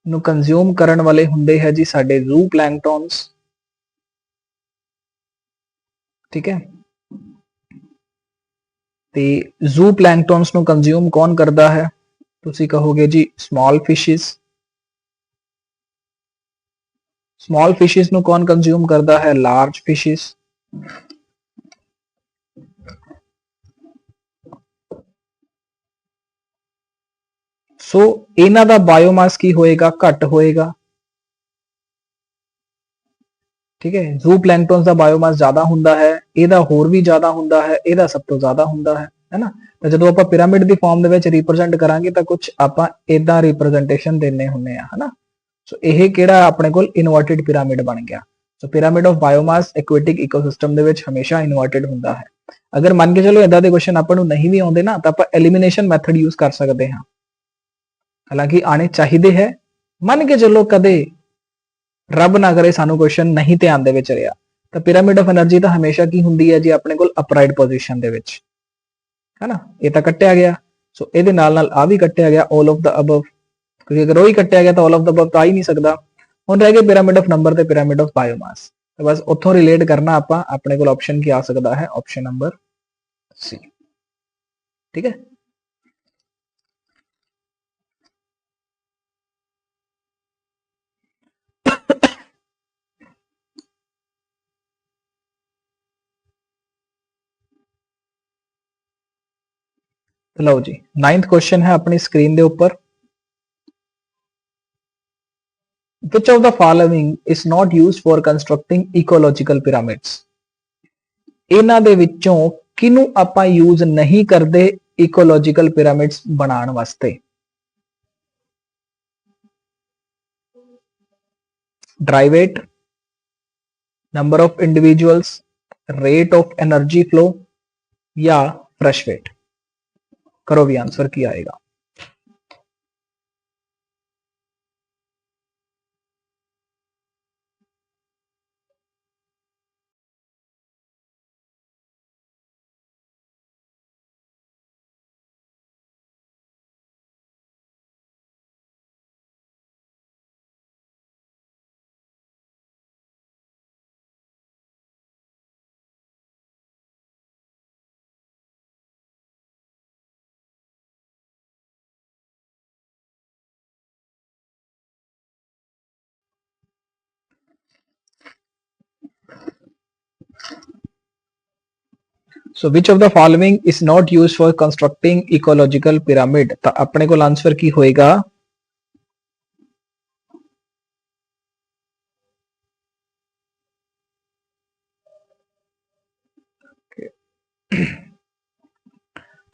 [SPEAKER 1] ਨੂੰ ਕੰਜ਼ਿਊਮ ਕਰਨ ਵਾਲੇ ਹੁੰਦੇ ਹੈ ਜੀ ਸਾਡੇ ਜ਼ੂ प्लैंकटॉन्स। ठीक है, ਤੇ ਜ਼ੂ प्लैंकटॉन्स ਨੂੰ ਕੰਜ਼ਿਊਮ ਕੌਣ ਕਰਦਾ ਹੈ? ਤੁਸੀਂ ਕਹੋਗੇ ਜੀ स्मॉल फिशेस। स्मॉल फिशेस ਨੂੰ ਕੌਣ ਕੰਜ਼ਿਊਮ ਕਰਦਾ ਹੈ? Large fishes. सो ਇਹਨਾਂ ਦਾ ਬਾਇਓਮਾਸ ਕੀ ਹੋਏਗਾ? ਘੱਟ ਹੋਏਗਾ। ठीक है, ਜ਼ੂ प्लैंकटॉन्स ਦਾ ਬਾਇਓਮਾਸ ਜ਼ਿਆਦਾ ਹੁੰਦਾ ਹੈ, ਇਹਦਾ ਹੋਰ ਵੀ ਜ਼ਿਆਦਾ ਹੁੰਦਾ ਹੈ, ਇਹਦਾ ਸਭ ਤੋਂ ਜ਼ਿਆਦਾ ਹੁੰਦਾ ਹੈ ਨਾ। ਤਾਂ ਜਦੋਂ ਆਪਾਂ ਪਿਰਾਮਿਡ ਦੀ ਫਾਰਮ ਦੇ ਵਿੱਚ ਰਿਪਰੈਜ਼ੈਂਟ ਕਰਾਂਗੇ ਤਾਂ ਕੁਝ ਆਪਾਂ ਇਦਾਂ ਰਿਪਰੈਜ਼ੈਂਟੇਸ਼ਨ ਦੇਣੇ ਹੁੰਨੇ ਆ ਹਨਾ। ਸੋ ਇਹ ਕਿਹੜਾ ਆਪਣੇ ਕੋਲ ਇਨਵਰਟਿਡ ਪਿਰਾਮਿਡ ਬਣ ਗਿਆ। ਸੋ pyramid of biomass aquatic ecosystem ਦੇ ਵਿੱਚ ਹਮੇਸ਼ਾ ਇਨਵਰਟਿਡ ਹੁੰਦਾ ਹੈ। ਅਗਰ ਮੰਨ ਕੇ ਚਲੋ ਇਦਾਂ ਦੇ ਕੁਐਸਚਨ ਆਪਾਂ ਨੂੰ ਨਹੀਂ ਵੀ ਆਉਂਦੇ ਨਾ ਤਾਂ ਆਪਾਂ ਐਲੀਮੀਨੇਸ਼ਨ ਮੈਥਡ ਯੂਜ਼ ਕਰ ਸਕਦੇ ਹਾਂ। ਹਾਲਾਂਕਿ ਆਣੇ ਚਾਹੀਦੇ ਹੈ। ਮੰਨ ਕੇ ਚਲੋ ਕਦੇ ਰੱਬ ਨਾ ਕਰੇ ਸਾਨੂੰ ਕੁਐਸਚਨ ਨਹੀਂ ਧਿਆਨ ਦੇ ਵਿੱਚ ਰਿਹਾ ਤਾਂ ਪਿਰਾਮਿਡ ਆਫ એનર્ਜੀ ਤਾਂ ਹਮੇਸ਼ਾ ਕੀ ਹੁੰਦੀ ਹੈ ਜੀ ਆਪਣੇ ਕੋਲ ਅਪਰਾਈਟ ਪੋਜੀਸ਼ਨ ਦੇ ਵਿੱਚ है ना, ये तो कट्टिया गया। सो ये नाल आ भी कट्टिया गया, ऑल ऑफ द अबव, क्योंकि अगर वही कट्टिया गया तो ऑल ऑफ द अबव तो आ ही नहीं सकता। हुण रह गए पिरामिड ऑफ नंबर ते पिरामिड ऑफ बायोमास। तो बस उत्थों रिलेट करना आपां, अपने कोल ऑप्शन की आ सकता है, ऑप्शन नंबर सी। ठीक है, तो लो जी 9th क्वेश्चन है अपनी स्क्रीन के ऊपर। Which of the following is not used for constructing ecological pyramids? इन्हां दे विचों किनू आपां यूज नहीं करते इकोलॉजिकल पिरामिड्स बनाने वास्ते? Dry weight, number of individuals, rate of energy flow या फ्रेश वेट? करो भी आंसर की आएगा। So which of the following is not used for constructing ecological pyramid? तो अपने को आंसर की होएगा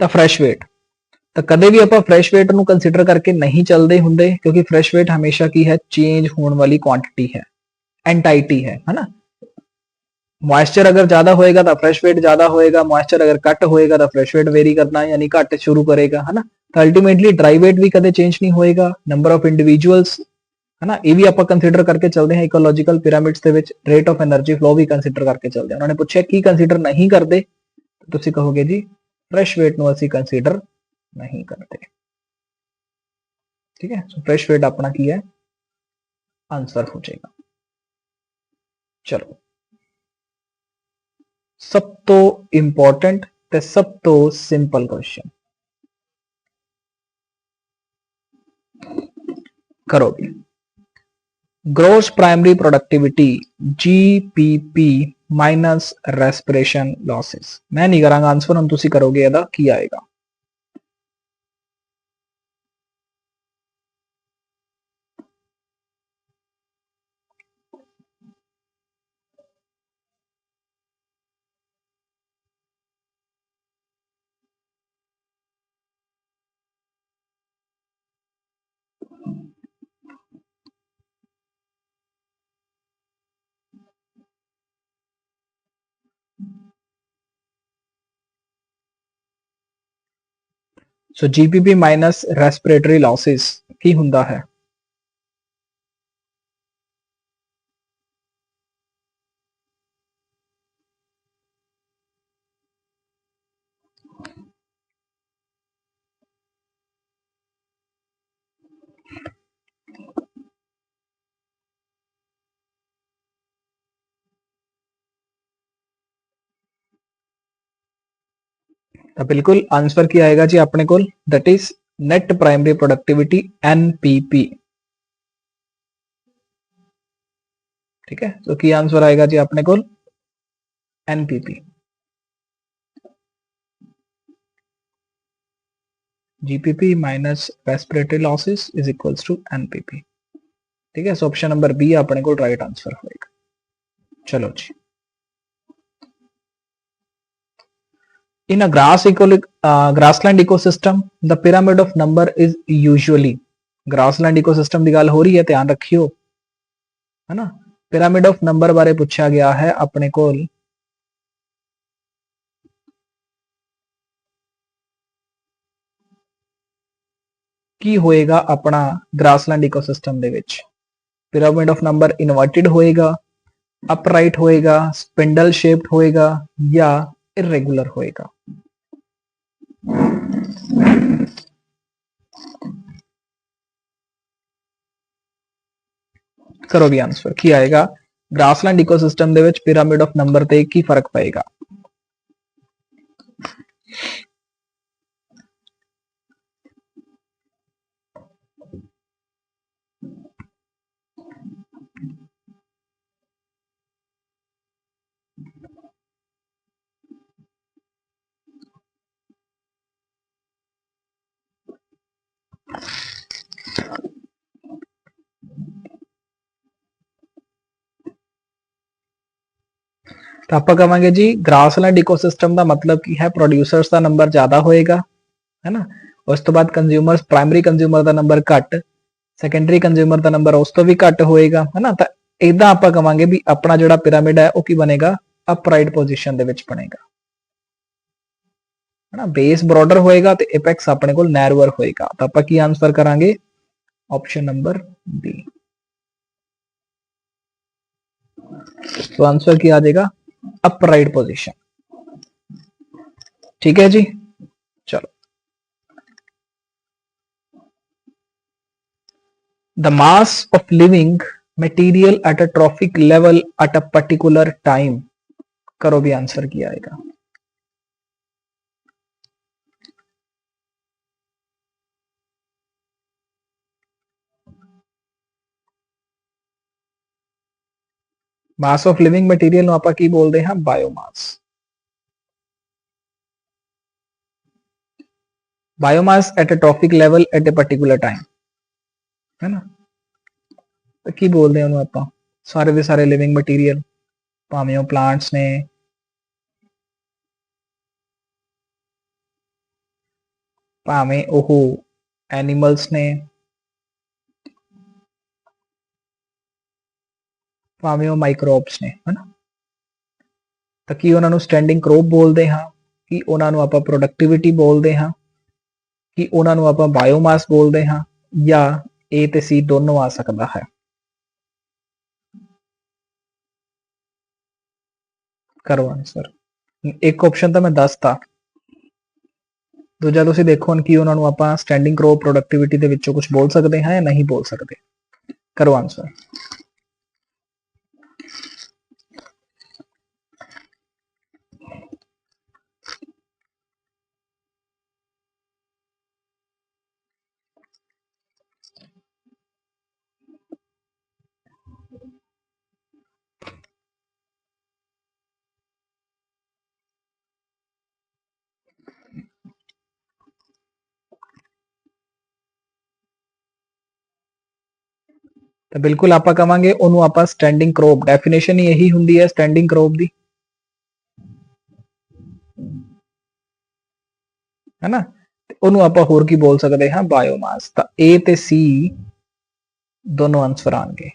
[SPEAKER 1] तो फ्रेश वेट। तो कदे भी आप फ्रेश वेट ਨੂੰ कंसीडर करके नहीं चलते होंगे, क्योंकि फ्रेश वेट हमेशा की है चेंज होने वाली क्वांटिटी है, एंटाइटी है ना। मॉइस्चर अगर ज्यादा होएगा तो फ्रेश वेट ज्यादा होएगा, मॉइस्चर अगर कट होएगा तो फ्रेश वेट वेरी करना यानी घट शुरू करेगा, है ना। तो अल्टीमेटली ड्राई वेट भी कदे चेंज नहीं होएगा, नंबर ऑफ इंडिविजुअल्स, है ना, ये भी आप कंसीडर करके चलते हैं इकोलॉजिकल पिरामिड्स के विच, रेट ऑफ एनर्जी फ्लो भी कंसीडर करके चलते हैं। उन्होंने पूछा की कंसीडर नहीं करते, तो तुसी कहोगे जी फ्रेश वेट नु असी कंसीडर नहीं करते। ठीक है, सो फ्रेश वेट अपना की है आंसर हो जाएगा। चलो, सब तो इंपॉर्टेंट ते सब तो सिंपल क्वेश्चन करो भी। Gross primary productivity GPP minus respiration losses. मैं नहीं करांगा आंसर, हम तुसी करोगे एदा की आएगा। सो जीपीपी माइनस रेस्पिरेटरी लॉसेस की हुंदा है? तो बिल्कुल आंसर की आएगा जी अपने को, that is net primary productivity NPP. ठीक है, तो की आंसर आएगा जी अपने को NPP. GPP minus respiratory losses is equals to NPP. ठीक है, सो ऑप्शन नंबर बी अपने को राइट आंसर होएगा। चलो जी, in a grassland ecosystem the pyramid of number is usually, grassland ecosystem की गल हो रही है, ध्यान रखियो, है ना। पिरामिड ऑफ नंबर बारे पूछा गया है अपने को, की होएगा अपना grassland ecosystem they which? Pyramid of number inverted होएगा, अपराइट होएगा, स्पिंडल शेप्ड होएगा या इरेगुलर होएगा? करो भी आंसर की आएगा grassland ecosystem they which pyramid of number ते की फर्क पएगा। तो आप कहांगे जी ग्रासलैंड इकोसिस्टम का मतलब की है प्रोड्यूसर्स का नंबर ज्यादा होएगा है ना, उस तो बाद कंज्यूमर्स प्राइमरी कंज्यूमर का नंबर घट, सैकेंडरी कंज्यूमर का नंबर उस तो भी घट होएगा है ना। तो इदा आप कहांगे भी अपना जो पिरामिड है वह की बनेगा अपराइट पोजीशन दे विच बनेगा है ना, बेस ब्रॉडर होएगा तो एपेक्स अपने को नैरोअर होएगा। तो आप की आंसर करांगे ऑप्शन नंबर बी। तो आंसर की आ जाएगा अपराइट पोजीशन। ठीक है जी, चलो। The mass of living material at a trophic level at a particular time, करो भी आंसर किया आएगा। मास ऑफ लिविंग मटेरियल आप की बोलते हैं biomass. Biomass at a trophic level at a particular time है ना, तो की बोलते हैं आप सारे दे सारे लिविंग मटीरियल भावें वो प्लांट्स ने भावें वो एनिमल्स ने भावें वो माइक्रोब्स ने है ना। तो की उन्होंने स्टैंडिंग क्रॉप बोलते हाँ, कि उन्होंने आप प्रोडक्टिविटी बोलते हाँ, कि उन्होंने आप बायोमास बोलते हाँ, या ए ते सी दोनों आ सकता है। करो आंसर। एक ऑप्शन तो मैं दसता, दूजा तुम देखो कि उन्होंने आप स्टैंडिंग क्रॉप प्रोडक्टिविटी के विचों कुछ बोल सकते हैं या नहीं बोल सकते। करो आंसर। तो बिल्कुल आप कहांगे उन्होंने आप स्टैंडिंग क्रॉप, डेफिनेशन ही यही होंगी है स्टैंडिंग क्रॉप की है ना। उन्होंने आप होर की बोल सकते हैं बायोमास। तो ए ते सी दोनों आंसर आएंगे।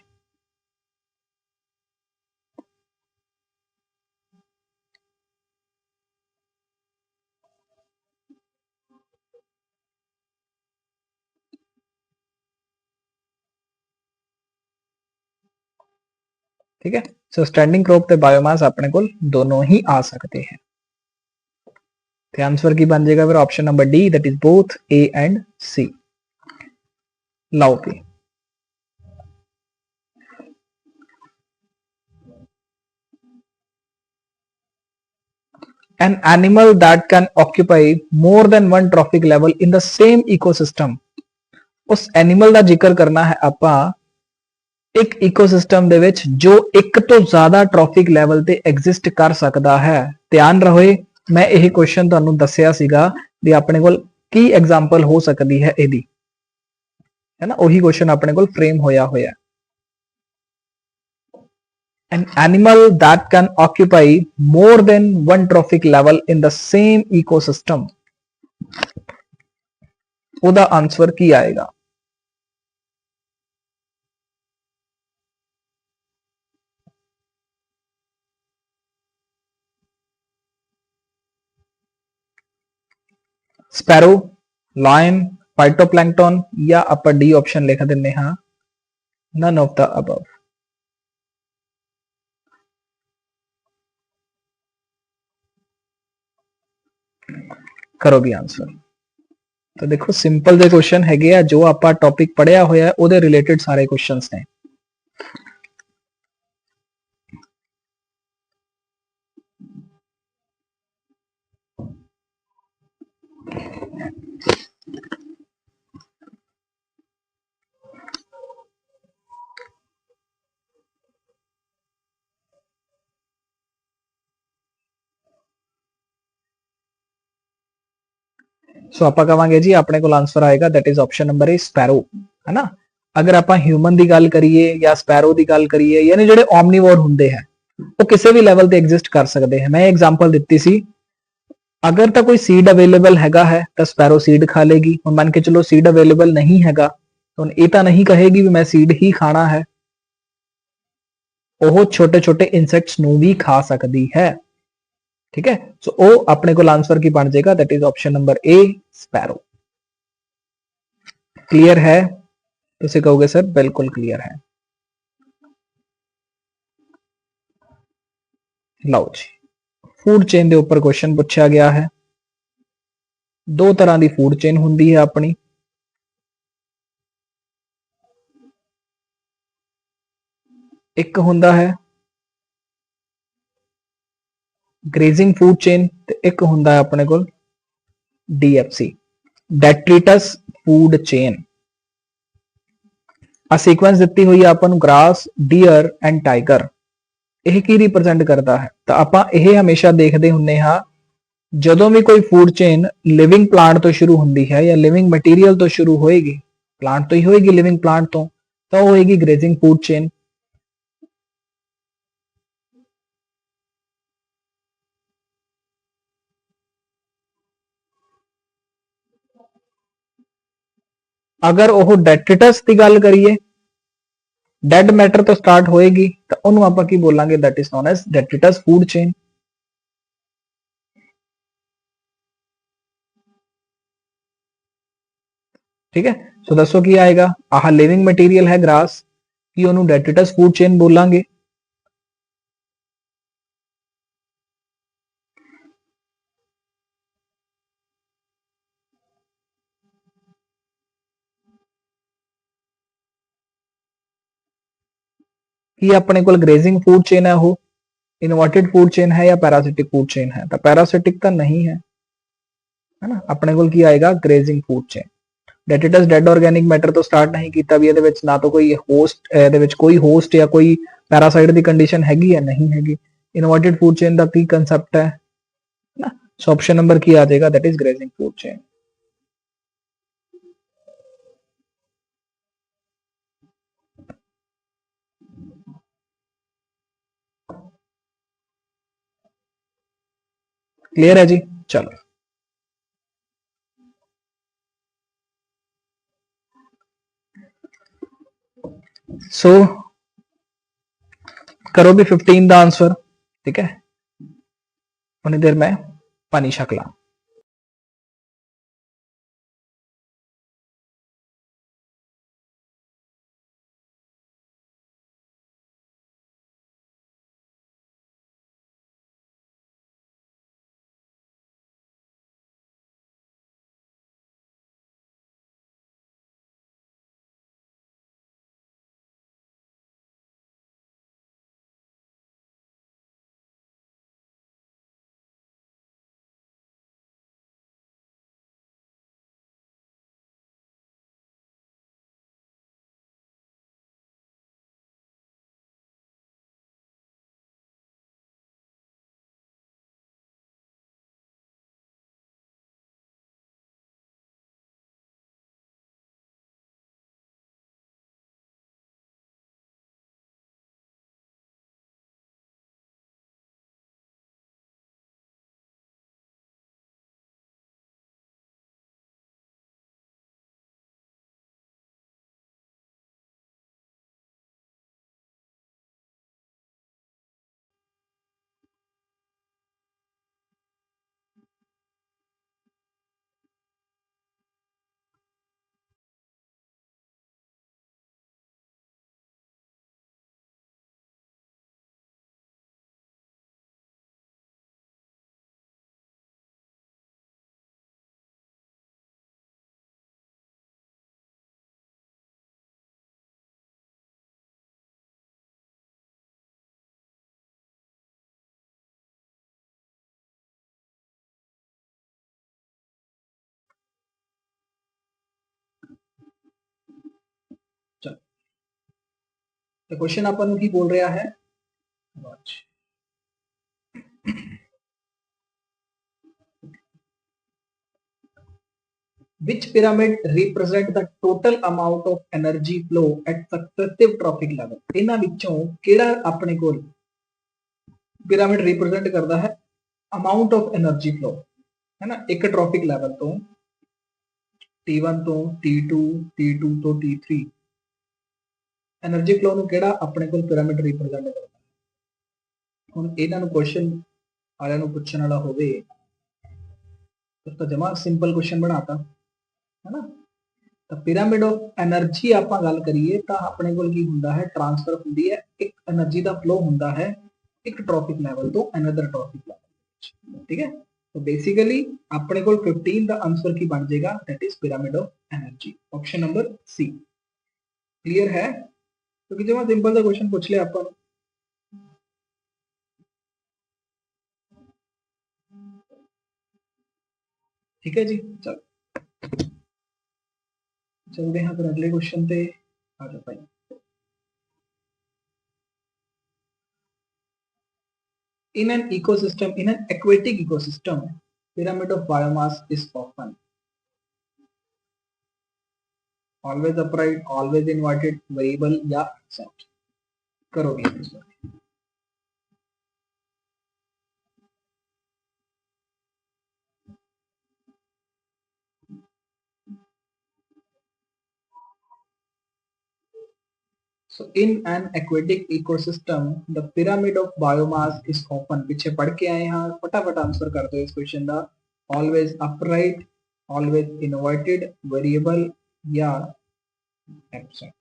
[SPEAKER 1] ठीक है, सो स्टैंडिंग क्रॉप ते बायोमास अपने को दोनों ही आ सकते हैं। तो आंसर की बन जाएगा फिर option number D, that is both A and C. लाओ पे an animal that can occupy more than one trophic level in the same ecosystem, उस एनिमल का जिक्र करना है आपा एक इकोसिस्टम दे विच जो एक तो ज्यादा ट्रॉफिक लेवल ते एग्जिस्ट कर सकता है। ध्यान रहे मैं यही क्वेश्चन तुहानू दस्सिया सीगा भी अपने कोल की एग्जांपल हो सकती है एदी, है ना, वही क्वेश्चन अपने कोल फ्रेम होया होया। An animal that can occupy more than one trophic level in the same ecosystem, ਉਹਦਾ आंसर की आएगा। स्पैरो, लायन, फाइटोप्लैंक्टन या ਆਪਾਂ डी ऑप्शन लिख ਦਿੰਨੇ ਹਾਂ none of the above। करो भी आंसर। तो देखो सिंपल जे क्वेश्चन हैगे आ, जो आपा टॉपिक पढ़िया होया है ਉਹਦੇ रिलेटेड सारे क्वेश्चंस ने। सो ਆਪਾਂ ਕਵਾਂਗੇ ਜੀ ਆਪਣੇ ਕੋਲ ਆਨਸਰ ਆਏਗਾ that is option number A sparrow, है ना। अगर ਆਪਾਂ ਹਿਊਮਨ ਦੀ ਗੱਲ ਕਰੀਏ ਜਾਂ ਸਪੈਰੋ ਦੀ ਗੱਲ ਕਰੀਏ, ਯਾਨੀ ਜਿਹੜੇ ਓਮਨੀਵੋਰ ਹੁੰਦੇ ਹੈ ਉਹ ਕਿਸੇ ਵੀ ਲੈਵਲ ਤੇ ਐਗਜ਼ਿਸਟ ਕਰ ਸਕਦੇ ਹੈ। ਮੈਂ ਐਗਜ਼ਾਮਪਲ ਦਿੱਤੀ ਸੀ, अगर तो कोई सीड अवेलेबल हैगा है तो स्पैरो सीड खा लेगी। हम मान के चलो सीड अवेलेबल नहीं हैगा तो ये तो नहीं कहेगी भी मैं सीड ही खाना है, ਉਹ छोटे छोटे इंसेक्ट्स ਨੂੰ भी खा सकती है। ठीक है, सो वो अपने को आंसर की बन जाएगा that is option number A sparrow. Clear है? तुम कहोगे सर बिल्कुल क्लियर है। लो जी, फूड चेन के उपर क्वेश्चन पूछा गया है। दो तरह की फूड चेन होंगी है अपनी, एक होंदा है ग्रेजिंग फूड चेन ते एक होंदा है अपने को डीएफसी डेट्रिटस फूड चेन। आ सीक्वेंस दी हुई है अपन ग्रास, डियर एंड टाइगर। यह की रिप्रजेंट करता है? तो आप हमेशा देखते हुंने हाँ जदों भी कोई फूड चेन लिविंग प्लांट तो शुरू होंगी है या लिविंग मटीरियल तो शुरू होएगी, प्लांट तो ही होएगी लिविंग प्लांट तो होएगी ग्रेजिंग फूड चेन। अगर वह डेट्रिटस की गल करिए, डेड मैटर तो स्टार्ट होएगी तो उन्होंने आप की बोलांगे that is known as detritus food chain. ठीक है, सो दसो की आएगा? आह लिविंग मटीरियल है ग्रास की ओनू डेट्रिटस फूड चेन बोलांगे। कि अपने को ग्रेजिंग फूड चेन है वो इन्वर्टेड फूड चेन है या पैरासिटिक फूड चेन है? तो पैरासिटिक तो नहीं है ना। अपने को की आएगा grazing food chain. Detritus dead organic matter तो स्टार्ट नहीं किया भी, ये ना तो कोई होस्ट कोई होस्ट या कोई पैरासाइट की कंडीशन हैगी या नहीं हैगी। इन्वर्टेड फूड चेन का की कंसेप्ट है ना। सो ऑप्शन नंबर की आ जाएगा that is grazing food chain. Clear है जी? चलो सो करो भी 15 का आंसर। ठीक है, उतनी देर में पानी छक ला। तो क्वेश्चन अपन ਨੂੰ ਕੀ ਬੋਲ ਰਿਹਾ ਹੈ which pyramid represent the total amount of energy flow at successive trophic level ਇਹਨਾਂ ਵਿੱਚੋਂ ਕਿਹੜਾ ਆਪਣੇ ਕੋਲ pyramid represent ਕਰਦਾ ਹੈ amount of energy flow है ना एक ट्रॉफिक लेवल तो T1 तो T2 T2 तो T3 एनर्जी फ्लो ਨੂੰ ਕਿਹੜਾ ਆਪਣੇ ਕੋਲ ਪਿਰਾਮਿਡ ਰਿਪਰੈਜ਼ੈਂਟ ਕਰਦਾ ਹੈ ਹੁਣ ਇਹਨਾਂ ਨੂੰ ਕੁਐਸਚਨ ਵਾਲਿਆਂ ਨੂੰ ਪੁੱਛਣ ਵਾਲਾ ਹੋਵੇ ਤਾਂ ਜਮਾ ਸਿੰਪਲ ਕੁਐਸਚਨ ਬਣਾਤਾ है ना ਤਾਂ ਪਿਰਾਮਿਡ ਆਫ એનર્ਜੀ ਆਪਾਂ ਗੱਲ ਕਰੀਏ ਤਾਂ ਆਪਣੇ ਕੋਲ ਕੀ ਹੁੰਦਾ ਹੈ ਟ੍ਰਾਂਸਫਰ ਹੁੰਦੀ ਹੈ ਇੱਕ એનર્ਜੀ ਦਾ ਫਲੋ ਹੁੰਦਾ ਹੈ ਇੱਕ ਟ੍ਰॉफिक ਲੈਵਲ ਤੋਂ ਅਨਦਰ ਟ੍ਰॉफिक ਲੈਵਲ ਠੀਕ ਹੈ तो बेसिकली अपने को 15 का आंसर की बन जाएगा that is pyramid of energy option number C clear है क्योंकि जब सिंपल सा क्वेश्चन पूछ लिया अपन ठीक है जी चल चलते हैं फिर अगले क्वेश्चन पे आ जाओ भाई in an ecosystem in an aquatic ecosystem pyramid of biomass is often always upright always inverted variable या set करोगे इस बार So in an aquatic ecosystem, the pyramid of biomass is often. पीछे पढ़ के आए हैं फटाफट आंसर कर दो इस क्वेश्चन का always upright, always inverted, variable या absent.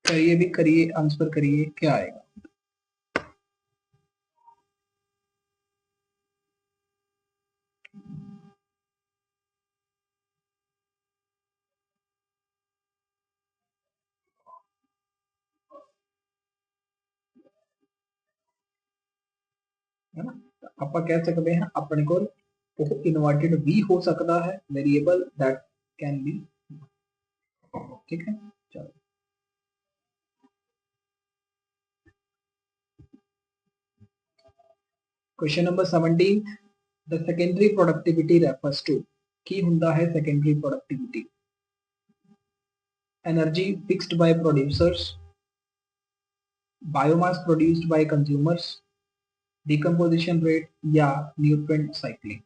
[SPEAKER 1] करिए भी करिए आंसर करिए क्या आएगा है ना ਆਪਾਂ ਕਹਿ ਸਕਦੇ ਹਾਂ ਆਪਣੇ ਕੋਲ ਉਹ ਇਨਵਰਟਡ ਵੀ ਹੋ ਸਕਦਾ ਹੈ वेरिएबल दैट कैन बी ठीक है चलो question number 17 the secondary productivity refers to की ਹੁੰਦਾ है secondary productivity energy fixed by producers biomass produced by consumers decomposition rate या न्यूट्रिएंट साइक्लिंग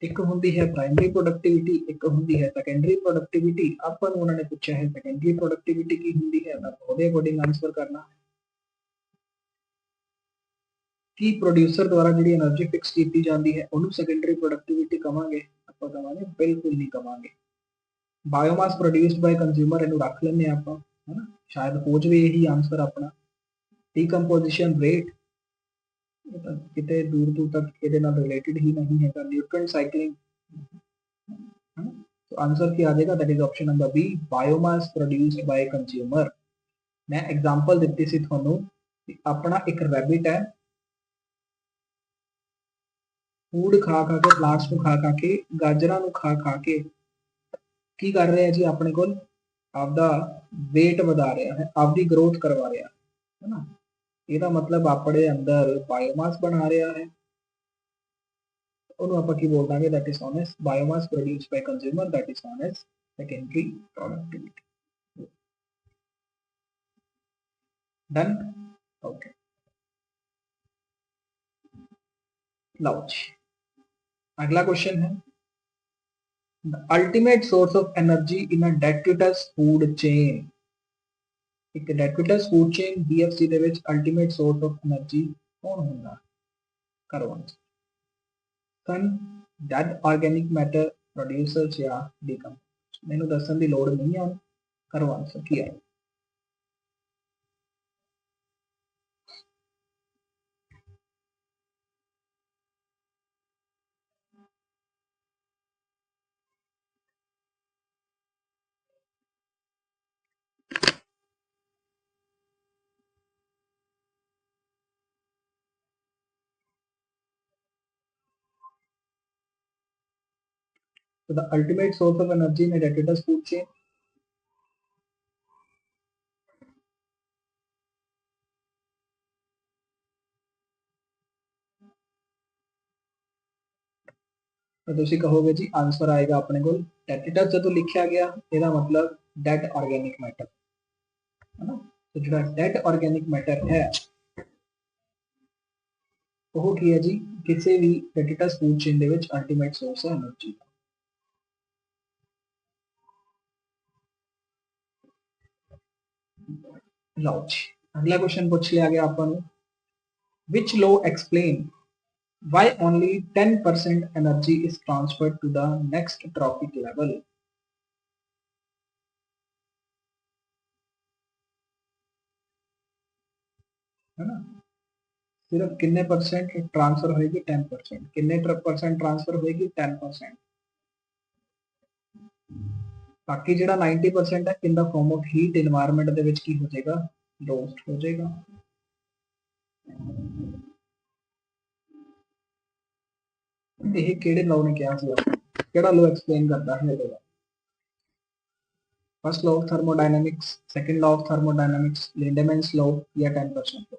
[SPEAKER 1] एक होंगी है प्राइमरी प्रोडक्टिविटी एक होंगी है सेकेंडरी प्रोडक्टिविटी अपन उन्होंने पूछा है सेकेंडरी प्रोडक्टिविटी की होंगी है ਉਹਦੇ ਅਕੋਰਡਿੰਗ ਆਨਸਰ ਕਰਨਾ ਕਿ ਪ੍ਰੋਡਿਊਸਰ ਦੁਆਰਾ ਜਿਹੜੀ એનર્ਜੀ ਫਿਕਸ ਕੀਤੀ ਜਾਂਦੀ ਹੈ ਉਹਨੂੰ ਸੈਕੰਡਰੀ ਪ੍ਰੋਡਕਟਿਵਿਟੀ ਕਵਾਂਗੇ ਆਪਾਂ ਕਵਾਂਗੇ ਬਿਲਕੁਲ ਨਹੀਂ ਕਵਾਂਗੇ ਬਾਇਓਮਾਸ ਪ੍ਰੋਡਿਊਸਡ ਬਾਈ ਕੰਜ਼ਿਊਮਰ ਇਹਨੂੰ ਰੱਖ ਲੈਂਦੇ ਆਪਾਂ ਹੈਨਾ ਸ਼ਾਇਦ ਹੋ ਜਵੇ ਇਹੀ ਆਨਸਰ ਆਪਣਾ ਡੀਕੰਪੋਜੀਸ਼ਨ ਰੇਟ ਕਿਤੇ ਦੂਰ ਦੂਰ ਤੱਕ ਇਹਦੇ ਨਾਲ ਰਿਲੇਟਡ ਹੀ नहीं है न्यूट्रिएंट साइक्लिंग है ना तो आंसर क्या आ जाएगा that is option number B biomass produced by consumer मैं एग्जांपल ਦਿੱਤੀ ਸੀ ਤੁਹਾਨੂੰ ਕਿ ਆਪਣਾ ਇੱਕ ਰੈਬਿਟ ਹੈ ਫੂਡ ਖਾ ਖਾ ਕੇ ਪਲਾਂਟਸ ਨੂੰ ਖਾ ਖਾ ਕੇ ਗਾਜਰਾਂ ਨੂੰ ਖਾ ਖਾ ਕੇ ਕੀ ਕਰ ਰਿਹਾ ਹੈ ਜੀ ਆਪਣੇ ਕੋਲ ਆਪਦਾ weight ਵਧਾ ਰਿਹਾ ਹੈ ਆਪਦੀ growth ਕਰਵਾ ਰਿਹਾ ਹੈ ਨਾ ਇਹਦਾ ਮਤਲਬ ਆਪਣੇ ਅੰਦਰ ਬਾਇਓਮਾਸ ਬਣਾ ਰਿਹਾ ਹੈ ਉਹਨੂੰ ਆਪਾਂ ਕੀ ਬੋਲ ਦਾਂਗੇ that is known as biomass produced by consumer that is known as secondary productivity done okay लो जी अगला क्वेश्चन है the ultimate source of energy in a detritus food chain एक detritus food chain DFC ਦੇ ਵਿੱਚ ultimate source of energy कौन ਹੁੰਦਾ करो सन dead organic matter producers या decompose मैंने दसन की लोड़ नहीं है करो आंसर की है So the ultimate source of energy in a Tacitus food chain. तो ਤੁਸੀਂ ਕਹੋਗੇ ਜੀ ਆਨਸਰ ਆਏਗਾ ਆਪਣੇ ਕੋਲ ਟੈਟਿਟਸ ਜਦੋਂ ਲਿਖਿਆ ਗਿਆ ਇਹਦਾ ਮਤਲਬ ਡੈਡ ਆਰਗੈਨਿਕ ਮੈਟਰ ਹੈ ਨਾ। तो ਜਿਹੜਾ ਡੈਡ ਆਰਗੈਨਿਕ ਮੈਟਰ ਹੈ ਉਹ ਕੀ ਹੈ ਜੀ ਕਿਸੇ ਵੀ ਟੈਟਿਟਸ ਫੂਡ ਚੇਨ ਦੇ ਵਿੱਚ ਅਲਟੀਮੇਟ ਸੋਰਸ ਹੈ એનર્ਜੀ ਦਾ। ਲਓ ਜੀ ਅਗਲਾ ਕੁਐਸਚਨ ਪੁੱਛ ਲਿਆ ਗਿਆ ਆਪਾਂ ਨੂੰ which law explain why only 10% energy is transferred to the next trophic level। है ना सिर्फ कितने परसेंट ट्रांसफर होएगी 10%, कितने परसेंट ट्रांसफर होएगी 10%, बाकी ਜਿਹੜਾ 90% ਹੈ in the form of heat environment ਦੇ ਵਿੱਚ ਕੀ ਹੋ ਜਾਏਗਾ roast ਹੋ ਜਾਏਗਾ। ਇਹ ਕਿਹੜੇ ਲਾਅ ਨੇ ਕਿਹਾ ਸੀ ਕਿਹੜਾ ਲਾਅ ਐਕਸਪਲੇਨ ਕਰਦਾ ਹੈ ਇਹਦਾ first law of thermodynamics, second law of thermodynamics, Lindeman's law या 10% लॉ।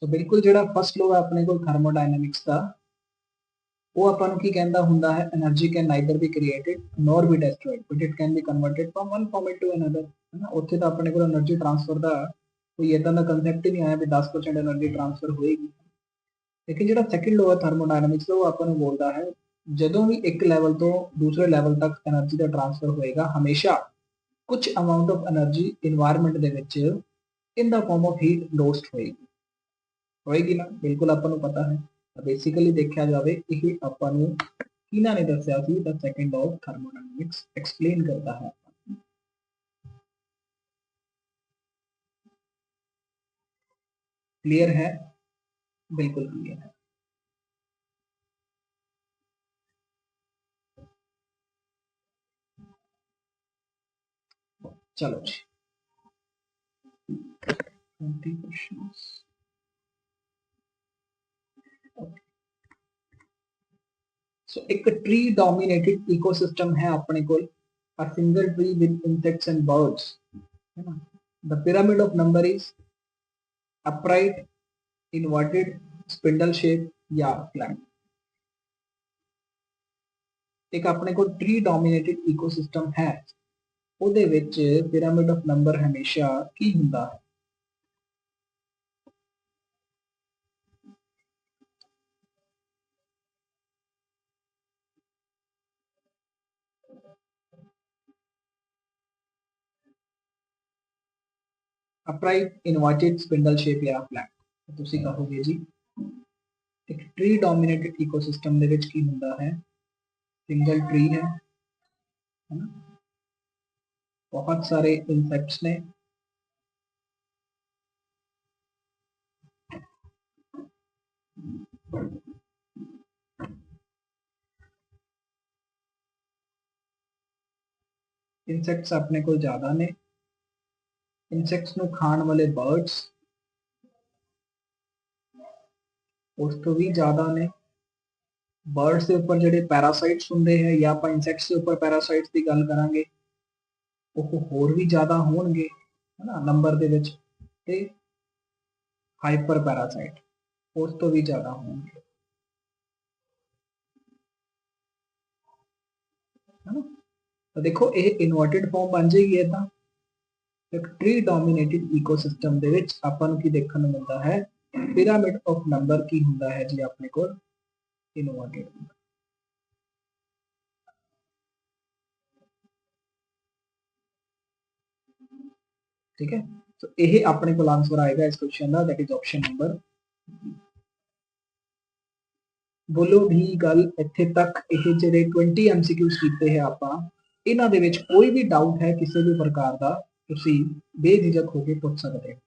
[SPEAKER 1] तो बिल्कुल ਜਿਹੜਾ फर्स्ट लॉ है अपने को थर्मोडायनामिक्स ਦਾ ਉਹ ਆਪਾਂ ਨੂੰ ਕੀ ਕਹਿੰਦਾ ਹੁੰਦਾ ਹੈ energy can neither be created nor be destroyed but it can be converted from one format to another ਹੈ ਨਾ। ਉੱਥੇ ਤਾਂ ਆਪਣੇ ਕੋਲ એનર્ਜੀ ਟ੍ਰਾਂਸਫਰ ਦਾ ਕੋਈ ਇਦਾਂ ਦਾ ਕਨਸੈਪਟ ਹੀ ਨਹੀਂ ਆਇਆ ਵੀ 10% એનર્ਜੀ ਟ੍ਰਾਂਸਫਰ ਹੋਏਗੀ। ਲੇਕਿਨ ਜਿਹੜਾ ਸੈਕੰਡ ਲਾਅ ਹੈ ਥਰਮੋਡਾਇਨਾਮਿਕਸ ਦਾ ਉਹ ਆਪਾਂ ਨੂੰ ਬੋਲਦਾ ਹੈ ਜਦੋਂ ਵੀ ਇੱਕ ਲੈਵਲ ਤੋਂ ਦੂਸਰੇ ਲੈਵਲ ਤੱਕ એનર્ਜੀ ਦਾ ਟ੍ਰਾਂਸਫਰ ਹੋਏਗਾ ਹਮੇਸ਼ਾ ਕੁਝ ਅਮਾਉਂਟ ਆਫ એનર્ਜੀ এনवायरमेंट ਦੇ ਵਿੱਚ ਇਨ ਦਾ ਫਾਰਮ ਆਫ ਹੀਟ ਲੋਸਟ ਹੋਏਗੀ ਨਾ ਬਿਲਕੁਲ ਆਪਾਂ ਨੂੰ ਪਤਾ ਹੈ। बेसिकली देखा जाए ये अपन किन्हों ने दसिया the second law of thermodynamics explain करता है। क्लियर है बिल्कुल क्लियर है। चलो जी 20 क्वेश्चंस। सो एक ट्री डोमिनेटेड इकोसिस्टम है अपने को a single tree with insects and birds है ना। the pyramid of number is upright, inverted, spindle shape या flat। एक अपने को ट्री डोमिनेटेड इकोसिस्टम है ਉਹਦੇ ਵਿੱਚ ਪਿਰਾਮਿਡ ਆਫ ਨੰਬਰ ਹਮੇਸ਼ਾ ਕੀ ਹੁੰਦਾ ਹੈ ਅਪਰਾਈਟ, ਇਨਵਰਟਡ, ਸਪਿੰਡਲ ਸ਼ੇਪ ਜਾਂ ਫਲੈਟ। ਤੁਸੀਂ ਕਹੋਗੇ ਜੀ ਇੱਕ ਟਰੀ ਡੋਮੀਨੇਟਡ ਇਕੋਸਿਸਟਮ ਦੇ ਵਿੱਚ ਕੀ ਹੁੰਦਾ ਹੈ ਸਿੰਗਲ ट्री है ना, बहुत सारे इंसेक्ट्स ने इंसेक्ट्स अपने को ज्यादा ने इंसेक्ट्स ਨੂੰ ਖਾਣ ਵਾਲੇ ਬਰਡਸ ਉਸ ਤੋਂ ਵੀ ਜ਼ਿਆਦਾ ਨੇ। ਬਰਡਸ ਦੇ ਉੱਪਰ ਜਿਹੜੇ ਪੈਰਾਸਾਈਟਸ ਹੁੰਦੇ ਹੈ ਜਾਂ ਆਪਾਂ ਇੰਸੈਕਟਸ ਦੇ ਉੱਪਰ ਪੈਰਾਸਾਈਟਸ ਦੀ ਗੱਲ ਕਰਾਂਗੇ ਉਹ ਹੋਰ ਵੀ ਜ਼ਿਆਦਾ ਹੋਣਗੇ ਹੈ ਨਾ ਨੰਬਰ ਦੇ ਵਿੱਚ ਤੇ ਹਾਈਪਰ ਪੈਰਾਸਾਈਟ ਉਸ ਤੋਂ ਵੀ ਜ਼ਿਆਦਾ ਹੋਣਗੇ है ना। तो देखो ये इन्वर्टेड फॉर्म बन जाएगी है एक ट्री डोमिनेटेड इकोसिस्टम ਦੇ ਵਿੱਚ ਆਪਾਂ ਨੂੰ ਕੀ ਦੇਖਣ ਨੂੰ ਮਿਲਦਾ ਹੈ पिरामिड ऑफ नंबर की ਹੁੰਦਾ है जी अपने को इन्वर्टेड। ठीक है तो यही अपने को आंसर आएगा इस क्वेश्चन का दैट इज ऑप्शन नंबर। बोलो भी गल इत्थे तक ये ਜਿਹੜੇ 20 एमसीक्यूज ਕੀਤੇ ਹੈ ਆਪਾਂ ਇਹਨਾਂ ਦੇ ਵਿੱਚ ਕੋਈ ਵੀ ਡਾਊਟ ਹੈ ਕਿਸੇ ਵੀ ਪ੍ਰਕਾਰ ਦਾ ਤੁਸੀਂ ਬੇਝਿਜਕ ਹੋ ਕੇ ਪੁੱਛ ਸਕਦੇ ਹੋ।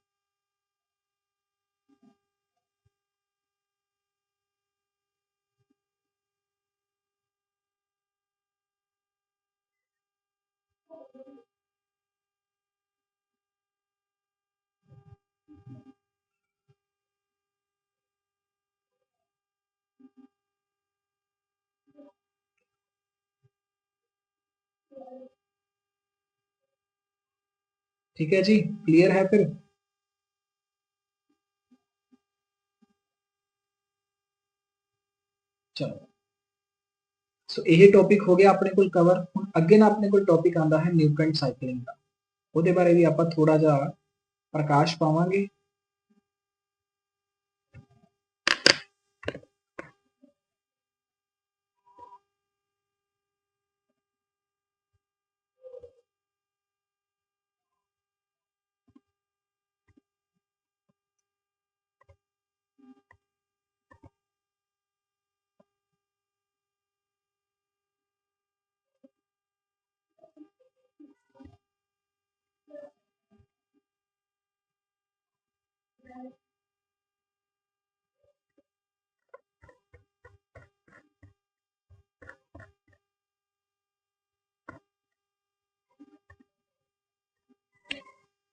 [SPEAKER 1] ठीक है जी, क्लियर है फिर? चलो, सो यही टॉपिक हो गया अपने को कवर। हुण अगे ना अपने को टॉपिक आंदा है न्यूट्रन साइकलिंग का, ਉਹਦੇ ਬਾਰੇ ਵੀ ਆਪਾਂ थोड़ा ਜਿਹਾ प्रकाश पावांगे।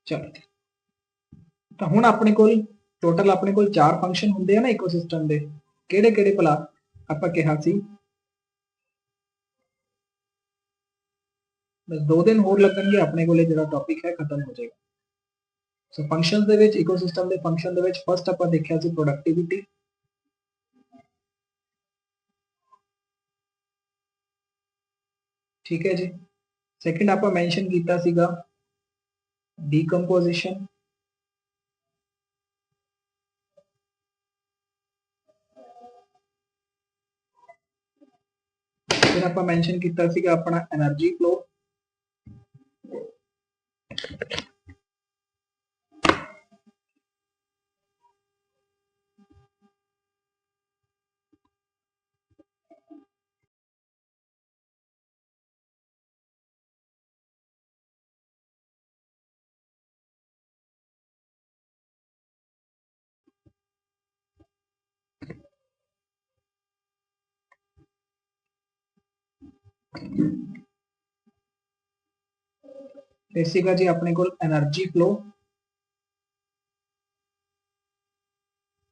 [SPEAKER 1] चलो, तो हुण अपने को टोटल अपने को 4 फंक्शन होंगे हैं ना इकोसिस्टम के, किहड़े किहड़े भला आपां कहा सी? बस 2 दिन होर लगणगे अपने को जिहड़ा टॉपिक है खत्म हो जाएगा। सो functions they which ecosystem they function they which first आपां देखिया सी प्रोडक्टिविटी, ठीक है जी। सैकेंड आपां मैंशन कीता सीगा डीकंपोजिशन, फिर आपां मैंशन कीता सीगा अपना एनर्जी फ्लो, फिर सीगा जी अपने को एनर्जी फ्लो,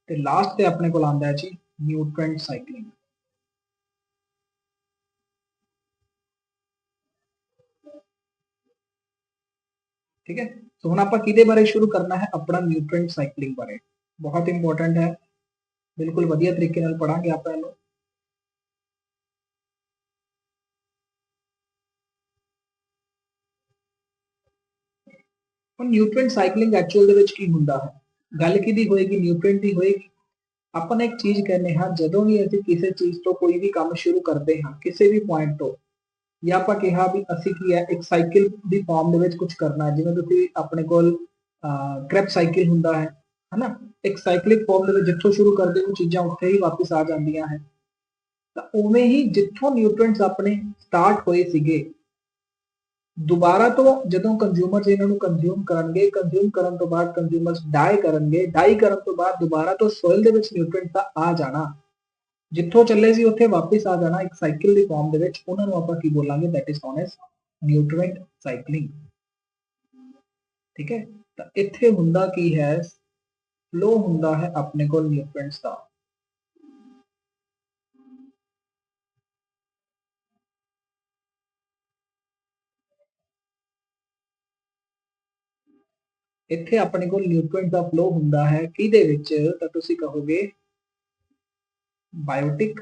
[SPEAKER 1] ते लास्ट ते अपने को आंदा है जी न्यूट्रन साइकलिंग। ठीक है, तो हुण आपां किहदे बारे शुरू करना है? अपना न्यूट्रन साइकलिंग बारे। बहुत इंपॉर्टेंट है, बिल्कुल वधिया तरीके नाल पढ़ांगे आपां इहनूं। ਹੁਣ ਨਿਊਟ੍ਰੀਐਂਟ ਸਾਈਕਲਿੰਗ ਐਕਚੁਅਲ ਦੇ ਵਿੱਚ ਕੀ ਹੁੰਦਾ ਹੈ? ਗੱਲ ਕਿਹਦੀ ਹੋਏਗੀ? ਨਿਊਟ੍ਰੀਐਂਟ ਦੀ ਹੋਏਗੀ। ਆਪਾਂ ਨੇ ਇੱਕ ਚੀਜ਼ ਕਹਿੰਦੇ ਹਾਂ, ਜਦੋਂ ਵੀ ਅਸੀਂ ਕਿਸੇ ਚੀਜ਼ ਤੋਂ ਕੋਈ ਵੀ ਕੰਮ ਸ਼ੁਰੂ ਕਰਦੇ ਹਾਂ ਕਿਸੇ ਵੀ ਪੁਆਇੰਟ ਤੋਂ, ਜਾਂ ਆਪਾਂ ਕਿਹਾ ਵੀ ਅਸੀਂ ਕੀ ਹੈ ਇੱਕ ਸਾਈਕਲ ਦੀ ਫਾਰਮ ਦੇ ਵਿੱਚ ਕੁਝ ਕਰਨਾ, ਜਿਵੇਂ ਤੁਸੀਂ ਆਪਣੇ ਕੋਲ ਕ੍ਰੈਪ ਸਾਈਕਲ ਹੁੰਦਾ ਹੈ ਹਨਾ, ਇੱਕ ਸਾਈਕਲਿਕ ਫਾਰਮ ਦੇ ਵਿੱਚ ਜਿੱਥੋਂ ਸ਼ੁਰੂ ਕਰਦੇ ਹੋ ਚੀਜ਼ਾਂ ਉੱਥੇ ਹੀ ਵਾਪਸ ਆ ਜਾਂਦੀਆਂ ਹੈ। ਤਾਂ ਉਵੇਂ ਹੀ ਜਿੱਥੋਂ ਨਿਊਟ੍ਰੀਐਂਟਸ ਆਪਣੇ ਸਟਾਰਟ ਹੋਏ ਸੀਗੇ, ਦੁਬਾਰਾ ਤੋਂ ਜਦੋਂ ਕੰਜ਼ਿਊਮਰਸ ਇਹਨਾਂ ਨੂੰ ਕੰਜ਼ਿਊਮ ਕਰਨਗੇ, ਕੰਜ਼ਿਊਮ ਕਰਨ ਤੋਂ ਬਾਅਦ ਕੰਜ਼ਿਊਮਰਸ ਡਾਈ ਕਰਨਗੇ, ਡਾਈ ਕਰਨ ਤੋਂ ਬਾਅਦ ਦੁਬਾਰਾ ਤੋਂ ਸੋਇਲ ਦੇ ਵਿੱਚ ਨਿਊਟ੍ਰੀਐਂਟ ਦਾ ਆ ਜਾਣਾ, ਜਿੱਥੋਂ ਚੱਲੇ ਸੀ ਉੱਥੇ ਵਾਪਸ ਆ ਜਾਣਾ ਇੱਕ ਸਾਈਕਲ ਦੀ ਫਾਰਮ ਦੇ ਵਿੱਚ, ਉਹਨਾਂ ਨੂੰ ਆਪਾਂ ਕੀ ਬੋਲਾਂਗੇ? That is non as nutrient cycling. ਠੀਕ ਹੈ, ਤਾਂ ਇੱਥੇ ਹੁੰਦਾ ਕੀ ਹੈ? ਫਲੋ ਹੁੰਦਾ ਹੈ ਆਪਣੇ ਕੋਲ ਨਿਊਟ੍ਰੀਐਂਟਸ ਦਾ। ਇੱਥੇ ਆਪਣੇ ਕੋਲ ਨਿਊਟ੍ਰੀਐਂਟ ਦਾ ਫਲੋ ਹੁੰਦਾ ਹੈ ਕਿਹਦੇ ਵਿੱਚ? ਤਾਂ ਤੁਸੀਂ ਕਹੋਗੇ ਬਾਇਓਟਿਕ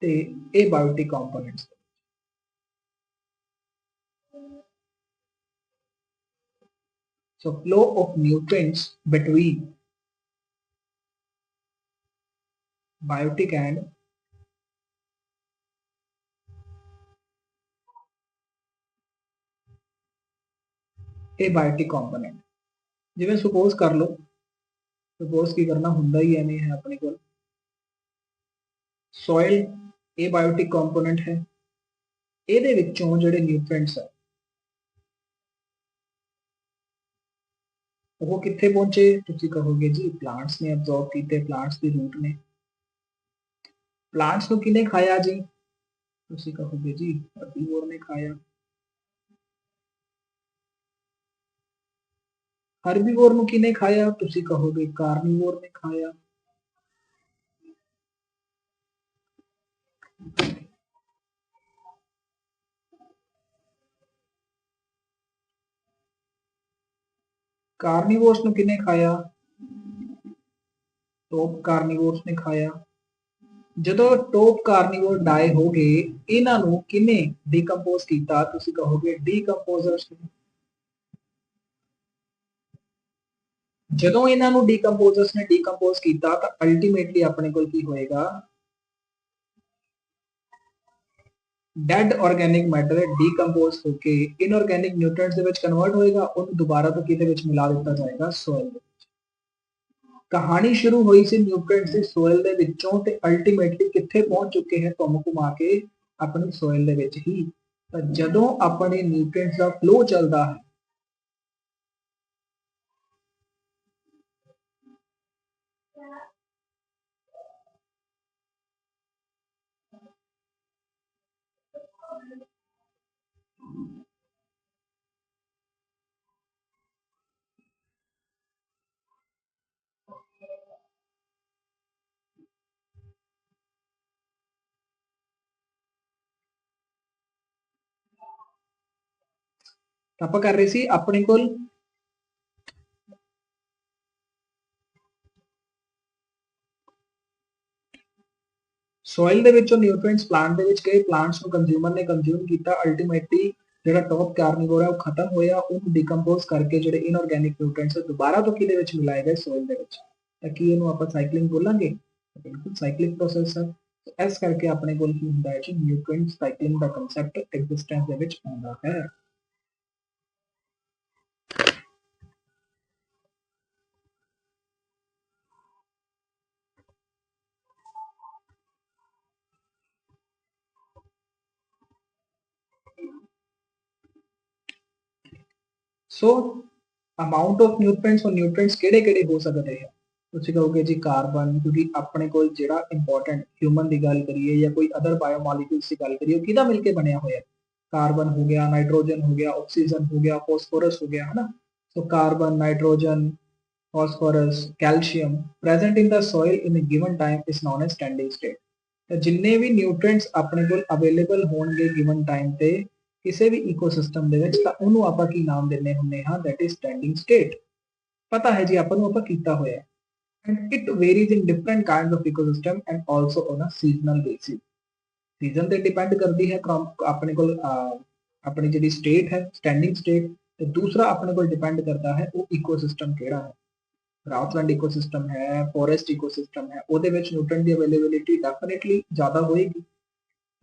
[SPEAKER 1] ਤੇ abiotic components. So flow of nutrients between biotic and abiotic component. जिवें सपोज कर लो, सपोज की करना हुंदा ही एवें है अपने कोल, ਸੋਇਲ एबायोटिक ਕੰਪੋਨੈਂਟ ਹੈ। ਇਹਦੇ ਵਿੱਚੋਂ ਜਿਹੜੇ ਨਿਊਟ੍ਰੀਐਂਟਸ ਆ ਉਹ ਕਿੱਥੇ ਪਹੁੰਚੇ? ਤੁਸੀਂ ਕਹੋਗੇ ਜੀ ਪਲਾਂਟਸ ਨੇ ਅਬਜ਼ੌਰਬ ਕੀਤੇ, ਪਲਾਂਟਸ ਦੀ ਰੂਟ ਨੇ। ਪਲਾਂਟਸ ਨੂੰ ਕਿਹਨੇ ਖਾਇਆ ਜੀ? ਤੁਸੀਂ ਕਹੋਗੇ ਜੀ ਹਰਬੀਵੋਰ ਨੇ ਖਾਇਆ। ਹਰਬੀਵੋਰ ਨੂੰ ਕਿਹਨੇ ਖਾਇਆ? ਤੁਸੀਂ ਕਹੋਗੇ ਕਾਰਨੀਵੋਰ ਨੇ ਖਾਇਆ। ਕਾਰਨੀਵੋਰਸ ਨੂੰ ਕਿਹਨੇ ਖਾਇਆ? ਟੌਪ ਕਾਰਨੀਵੋਰਸ ਨੇ ਖਾਇਆ। ਜਦੋਂ ਟੌਪ ਕਾਰਨੀਵੋਰ ਡਾਈ ਹੋ ਗਏ, ਇਹਨਾਂ ਨੂੰ ਕਿਹਨੇ ਡੀਕੰਪੋਜ਼ ਕੀਤਾ? ਤੁਸੀਂ ਕਹੋਗੇ ਡੀਕੰਪੋਜ਼ਰਸ ਨੇ। ਜਦੋਂ ਇਹਨਾਂ ਨੂੰ ਡੀਕੰਪੋਜ਼ਰਸ ਨੇ ਡੀਕੰਪੋਜ਼ ਕੀਤਾ ਤਾਂ ਅਲਟੀਮੇਟਲੀ ਆਪਣੇ ਕੋਲ ਕੀ ਹੋਏਗਾ? ਡੈਡ ਆਰਗੈਨਿਕ ਮੈਟਰ ਡੀਕੰਪੋਜ਼ ਹੋ ਕੇ ਇਨਆਰਗੈਨਿਕ ਨਿਊਟ੍ਰੀਐਂਟਸ ਦੇ ਵਿੱਚ ਕਨਵਰਟ ਹੋਏਗਾ, ਉਹਨੂੰ ਦੁਬਾਰਾ ਤੋਂ ਕਿਹਦੇ ਵਿੱਚ ਮਿਲਾ ਦਿੱਤਾ ਜਾਏਗਾ? ਸੋਇਲ ਦੇ ਵਿੱਚ। ਕਹਾਣੀ ਸ਼ੁਰੂ ਹੋਈ ਸੀ ਨਿਊਟ੍ਰੀਐਂਟਸ ਦੀ ਸੋਇਲ ਦੇ ਵਿੱਚੋਂ ਤੇ ਅਲਟੀਮੇਟਲੀ ਕਿੱਥੇ ਪਹੁੰਚ ਚੁੱਕੇ ਹੈ? ਘੁੰਮ ਘੁਮਾ ਕੇ ਆਪਣੀ ਸੋਇਲ ਦੇ ਵਿੱਚ ਹੀ। ਤਾਂ ਜਦੋਂ ਆਪਣੇ ਨਿਊਟ੍ਰੀਐਂਟਸ ਦਾ ਫਲੋ ਚੱਲਦਾ ਹੈ ਆਪਾਂ ਕਰ ਰਹੇ ਸੀ ਆਪਣੇ ਕੋਲ ਸੋਇਲ ਦੇ ਵਿੱਚੋਂ ਨਿਊਟ੍ਰੀਐਂਟਸ ਪਲਾਂਟ ਦੇ ਵਿੱਚ ਗਏ, ਪਲਾਂਟਸ ਨੂੰ ਕੰਜ਼ਿਊਮਰ ਨੇ ਕੰਜ਼ਿਊਮ ਕੀਤਾ, ਅਲਟੀਮੇਟਲੀ ਜਿਹੜਾ ਟੌਪ ਕਾਰਨੀਵੋਰ ਹੈ ਉਹ ਖਤਮ ਹੋਇਆ, ਉਹਨੂੰ ਡੀਕੰਪੋਜ਼ ਕਰਕੇ ਜਿਹੜੇ ਇਨਆਰਗੈਨਿਕ ਨਿਊਟ੍ਰੀਐਂਟਸ ਦੁਬਾਰਾ ਤੋਂ ਕਿਹਦੇ ਵਿੱਚ ਮਿਲਾਏ ਗਏ? ਸੋਇਲ ਦੇ ਵਿੱਚ। ਤਾਂ ਕੀ ਇਹਨੂੰ ਆਪਾਂ ਸਾਈਕਲਿੰਗ ਬੋਲਾਂਗੇ? ਬਿਲਕੁਲ ਸਾਈਕਲਿਕ ਪ੍ਰੋਸੈਸ ਹੈ। ਇਸ ਕਰਕੇ ਆਪਣੇ ਕੋਲ ਕੀ ਹੁੰਦਾ ਹੈ ਜੀ? ਨਿਊਟ੍ਰੀਐਂਟ ਸਾਈਕਲਿੰਗ ਦਾ ਕਨਸੈਪਟ ਐਗਜ਼ਿਸਟੈਂਸ ਦੇ ਵਿੱਚ ਆਉਂਦਾ ਹੈ। ਸੋ ਅਮਾਉਂਟ ਆਫ ਨਿਊਟ੍ਰੀਐਂਟਸ ਔਰ ਨਿਊਟ੍ਰੀਐਂਟਸ ਕਿਹੜੇ-ਕਿਹੜੇ ਹੋ ਸਕਦੇ ਹੈ? ਤੁਸੀਂ ਕਹੋਗੇ ਜੀ ਕਾਰਬਨ, ਕਿਉਂਕਿ ਆਪਣੇ ਕੋਲ ਜਿਹੜਾ ਇੰਪੋਰਟੈਂਟ ਹਿਊਮਨ ਦੀ ਗੱਲ ਕਰੀਏ ਜਾਂ ਕੋਈ ਅਦਰ ਬਾਇਓਮੋਲੀਕੂਲਸ ਦੀ ਗੱਲ ਕਰੀਏ, ਉਹ ਕਿਹਦਾ ਮਿਲ ਕੇ ਬਣਿਆ ਹੋਇਆ? ਕਾਰਬਨ ਹੋ ਗਿਆ, ਨਾਈਟ੍ਰੋਜਨ ਹੋ ਗਿਆ, ਆਕਸੀਜਨ ਹੋ ਗਿਆ, ਫਾਸਫੋਰਸ ਹੋ ਗਿਆ, ਹੈ ਨਾ। So carbon, nitrogen, phosphorus, calcium present in the soil in a given time is known as standing state। ਤਾਂ ਜਿੰਨੇ ਵੀ ਨਿਊਟ੍ਰੀਐਂਟਸ ਆਪਣੇ ਕੋਲ ਅਵੇਲੇਬਲ ਹੋਣਗੇ ਗਿਵਨ ਟਾਈਮ ਤੇ ਕਿਸੇ ਵੀ ਇਕੋਸਿਸਟਮ ਦੇ ਵਿੱਚ, ਤਾਂ ਉਹਨੂੰ ਆਪਾਂ ਕੀ ਨਾਮ ਦਿੰਦੇ ਹੁੰਦੇ ਹਾਂ? That is standing state. ਪਤਾ ਹੈ ਜੀ ਆਪਾਂ ਨੂੰ, ਆਪਾਂ ਕੀਤਾ ਹੋਇਆ। and it varies in different kinds of ecosystem and also on a seasonal basis। Season ਤੇ ਡਿਪੈਂਡ ਕਰਦੀ ਹੈ ਆਪਣੇ ਕੋਲ ਆਪਣੀ ਜਿਹੜੀ ਸਟੇਟ ਹੈ ਸਟੈਂਡਿੰਗ ਸਟੇਟ, ਤੇ ਦੂਸਰਾ ਆਪਣੇ ਕੋਲ ਡਿਪੈਂਡ ਕਰਦਾ ਹੈ ਉਹ ਇਕੋਸਿਸਟਮ ਕਿਹੜਾ ਹੈ। ਗ੍ਰਾਸਲੈਂਡ ਇਕੋਸਿਸਟਮ ਹੈ, ਫੋਰੈਸਟ ਇਕੋਸਿਸਟਮ ਹੈ, ਉਹਦੇ ਵਿੱਚ ਨਿਊਟ੍ਰੀਐਂਟ ਦੀ ਅਵੇਲੇਬਿਲਿਟੀ ਡੈਫੀਨਿਟਲੀ ਜ਼ਿਆਦਾ ਹੋਏਗੀ।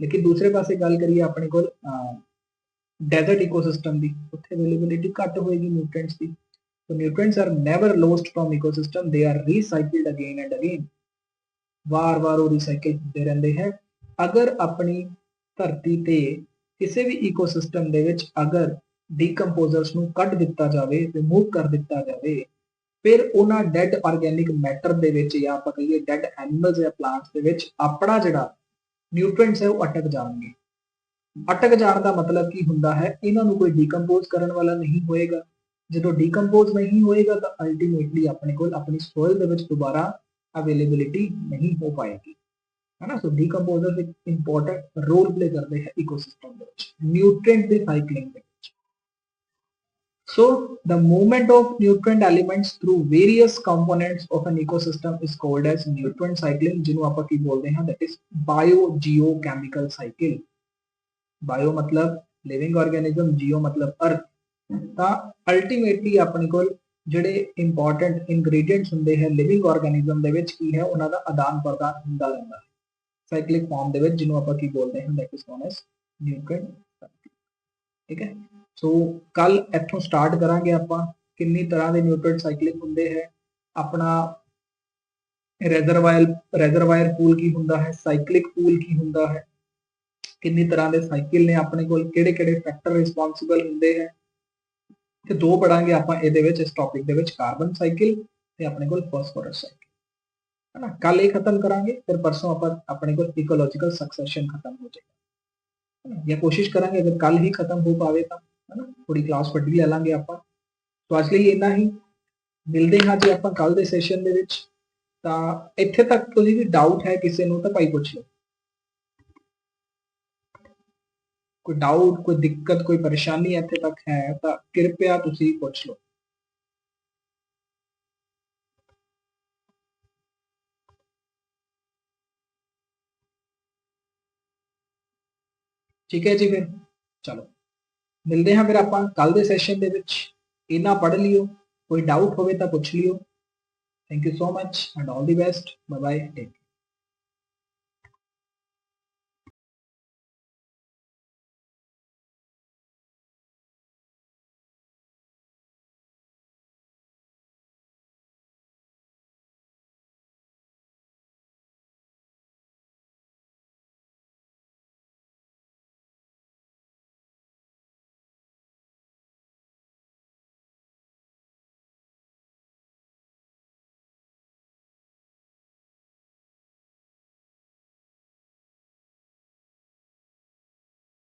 [SPEAKER 1] ਲੇਕਿਨ ਦੂਸਰੇ ਪਾਸੇ ਗੱਲ ਕਰੀਏ ਆਪਣੇ ਕੋਲ ਡੈਜ਼ਰਟ ਇਕੋਸਿਸਟਮ ਦੀ, ਉੱਥੇ ਅਵੇਲੇਬਿਲਿਟੀ ਘੱਟ ਹੋਏਗੀ nutrients the. So nutrients are never lost from ecosystem, they are recycled again and again। ਵਾਰ-ਵਾਰ ਉਹ ਰੀਸਾਈਕਲ ਹੁੰਦੇ ਰਹਿੰਦੇ ਹੈ। ਅਗਰ ਆਪਣੀ ਧਰਤੀ ਤੇ ਕਿਸੇ ਵੀ ਇਕੋਸਿਸਟਮ ਦੇ ਵਿੱਚ ਅਗਰ ਡੀਕੰਪੋਜ਼ਰਸ ਨੂੰ ਕੱਢ ਦਿੱਤਾ ਜਾਵੇ, ਰਿਮੂਵ ਕਰ ਦਿੱਤਾ ਜਾਵੇ, ਫਿਰ ਉਹਨਾਂ ਡੈਡ ਆਰਗੈਨਿਕ ਮੈਟਰ ਦੇ ਵਿੱਚ ਜਾਂ ਆਪਾਂ ਕਹੀਏ ਡੈਡ ਐਨੀਮਲਸ ਜਾਂ ਪਲਾਂਟਸ ਦੇ ਵਿੱਚ ਆਪਣਾ ਜਿਹੜਾ ਨਿਊਟ੍ਰੀਐਂਟਸ ਹੈ ਉਹ ਅਟਕ ਜਾਣਗੇ। ਅਟਕ ਜਾਣ ਦਾ ਮਤਲਬ ਕੀ ਹੁੰਦਾ ਹੈ? ਇਹਨਾਂ ਨੂੰ ਕੋਈ ਡੀਕੰਪੋਜ਼ ਕਰਨ ਵਾਲਾ ਨਹੀਂ ਹੋਏਗਾ। ਜਦੋਂ ਡੀਕੰਪੋਜ਼ ਨਹੀਂ ਹੋਏਗਾ ਤਾਂ ਅਲਟੀਮੇਟਲੀ ਆਪਣੇ ਕੋਲ ਆਪਣੀ ਸੋਇਲ ਦੇ ਵਿੱਚ ਦੁਬਾਰਾ ਅਵੇਲੇਬਿਲਿਟੀ ਨਹੀਂ ਹੋ ਪਾਏਗੀ, ਹੈ ਨਾ। ਸੋ ਡੀਕੰਪੋਜ਼ਰ ਇੱਕ ਇੰਪੋਰਟੈਂਟ ਰੋਲ ਪਲੇ ਕਰਦੇ ਹੈ ਇਕੋਸਿਸਟਮ ਦੇ ਵਿੱਚ, ਨਿਊਟ੍ਰੀਐਂਟ ਦੀ ਸਾਈਕਲਿੰਗ ਦੇ ਵਿੱਚ। So the movement of nutrient elements through various components of an ecosystem is called as nutrient cycling, ਜਿਹਨੂੰ ਆਪਾਂ ਕੀ ਬੋਲਦੇ ਹਾਂ? that is biogeochemical cycle। Bio ਮਤਲਬ ਲਿਵਿੰਗ ਆਰਗੈਨਿਜ਼ਮ, ਜੀਓ ਮਤਲਬ ਅਰਥ। ਤਾਂ ਅਲਟੀਮੇਟਲੀ ਆਪਣੇ ਕੋਲ ਜਿਹੜੇ ਇੰਪੋਰਟੈਂਟ ਇੰਗਰੀਡੀਐਂਟਸ ਹੁੰਦੇ ਹੈ ਲਿਵਿੰਗ ਆਰਗੈਨਿਜ਼ਮ ਦੇ ਵਿੱਚ ਕੀ ਹੈ? ਉਹਨਾਂ ਦਾ ਆਦਾਨ ਪ੍ਰਦਾਨ ਹੁੰਦਾ ਰਹਿੰਦਾ ਹੈ ਸਾਈਕਲਿਕ ਫਾਰਮ ਦੇ ਵਿੱਚ, ਜਿਹਨੂੰ ਆਪਾਂ ਕੀ ਬੋਲਦੇ ਹਾਂ? That is known as nutrient cycle. ਠੀਕ ਹੈ। ਸੋ ਕੱਲ ਇੱਥੋਂ ਸਟਾਰਟ ਕਰਾਂਗੇ ਆਪਾਂ ਕਿੰਨੀ ਤਰ੍ਹਾਂ ਦੇ ਨਿਊਟ੍ਰੀਐਂਟ ਸਾਈਕਲਿੰਗ ਹੁੰਦੇ ਹੈ। ਆਪਣਾ रेजरवायर पूल की हुंदा है, साइक्लिक पूल की हुंदा है, किन्नी तरह के साइकिल ने अपने कोल, किहड़े-किहड़े फैक्टर रिस्पोंसिबल हुंदे है, ते दो पढ़ांगे आपां इहदे विच इस topic they which carbon cycle ते अपने कोल फास्फोरस साइकिल, है ना। कल ये खत्म करांगे, फिर परसों आपां अपने कोल इकोलॉजिकल सक्सेशन खत्म हो जाएगा, है ना। या कोशिश करांगे अगर कल ही खत्म हो पावे तां, है ना, थोड़ी क्लास वड्डी ले लांगे आपां। तो आज ਲਈ ਇੰਨਾ ਹੀ, ਮਿਲਦੇ ਹਾਂ ਜੀ ਆਪਾਂ ਕੱਲ ਦੇ ਸੈਸ਼ਨ ਦੇ ਵਿੱਚ। ਤਾਂ ਇੱਥੇ ਤੱਕ ਕੋਈ ਵੀ ਡਾਊਟ ਹੈ ਕਿਸੇ ਨੂੰ ਤਾਂ ਭਾਈ ਪੁੱਛ ਲਓ। ਕੋਈ ਡਾਊਟ, ਕੋਈ ਦਿੱਕਤ, ਕੋਈ ਪਰੇਸ਼ਾਨੀ ਇੱਥੇ ਤੱਕ ਹੈ ਤਾਂ ਕਿਰਪਿਆ ਤੁਸੀਂ ਪੁੱਛ ਲਓ। ਠੀਕ ਹੈ ਜੀ, ਫਿਰ ਚਲੋ ਮਿਲਦੇ ਹਾਂ ਫਿਰ ਆਪਾਂ ਕੱਲ ਦੇ ਸੈਸ਼ਨ ਦੇ ਵਿੱਚ। ਇੰਨਾ ਪੜ੍ਹ ਲਿਓ, ਕੋਈ ਡਾਊਟ ਹੋਵੇ ਤਾਂ ਪੁੱਛ ਲਿਓ। Thank you so much and all the best, bye bye, take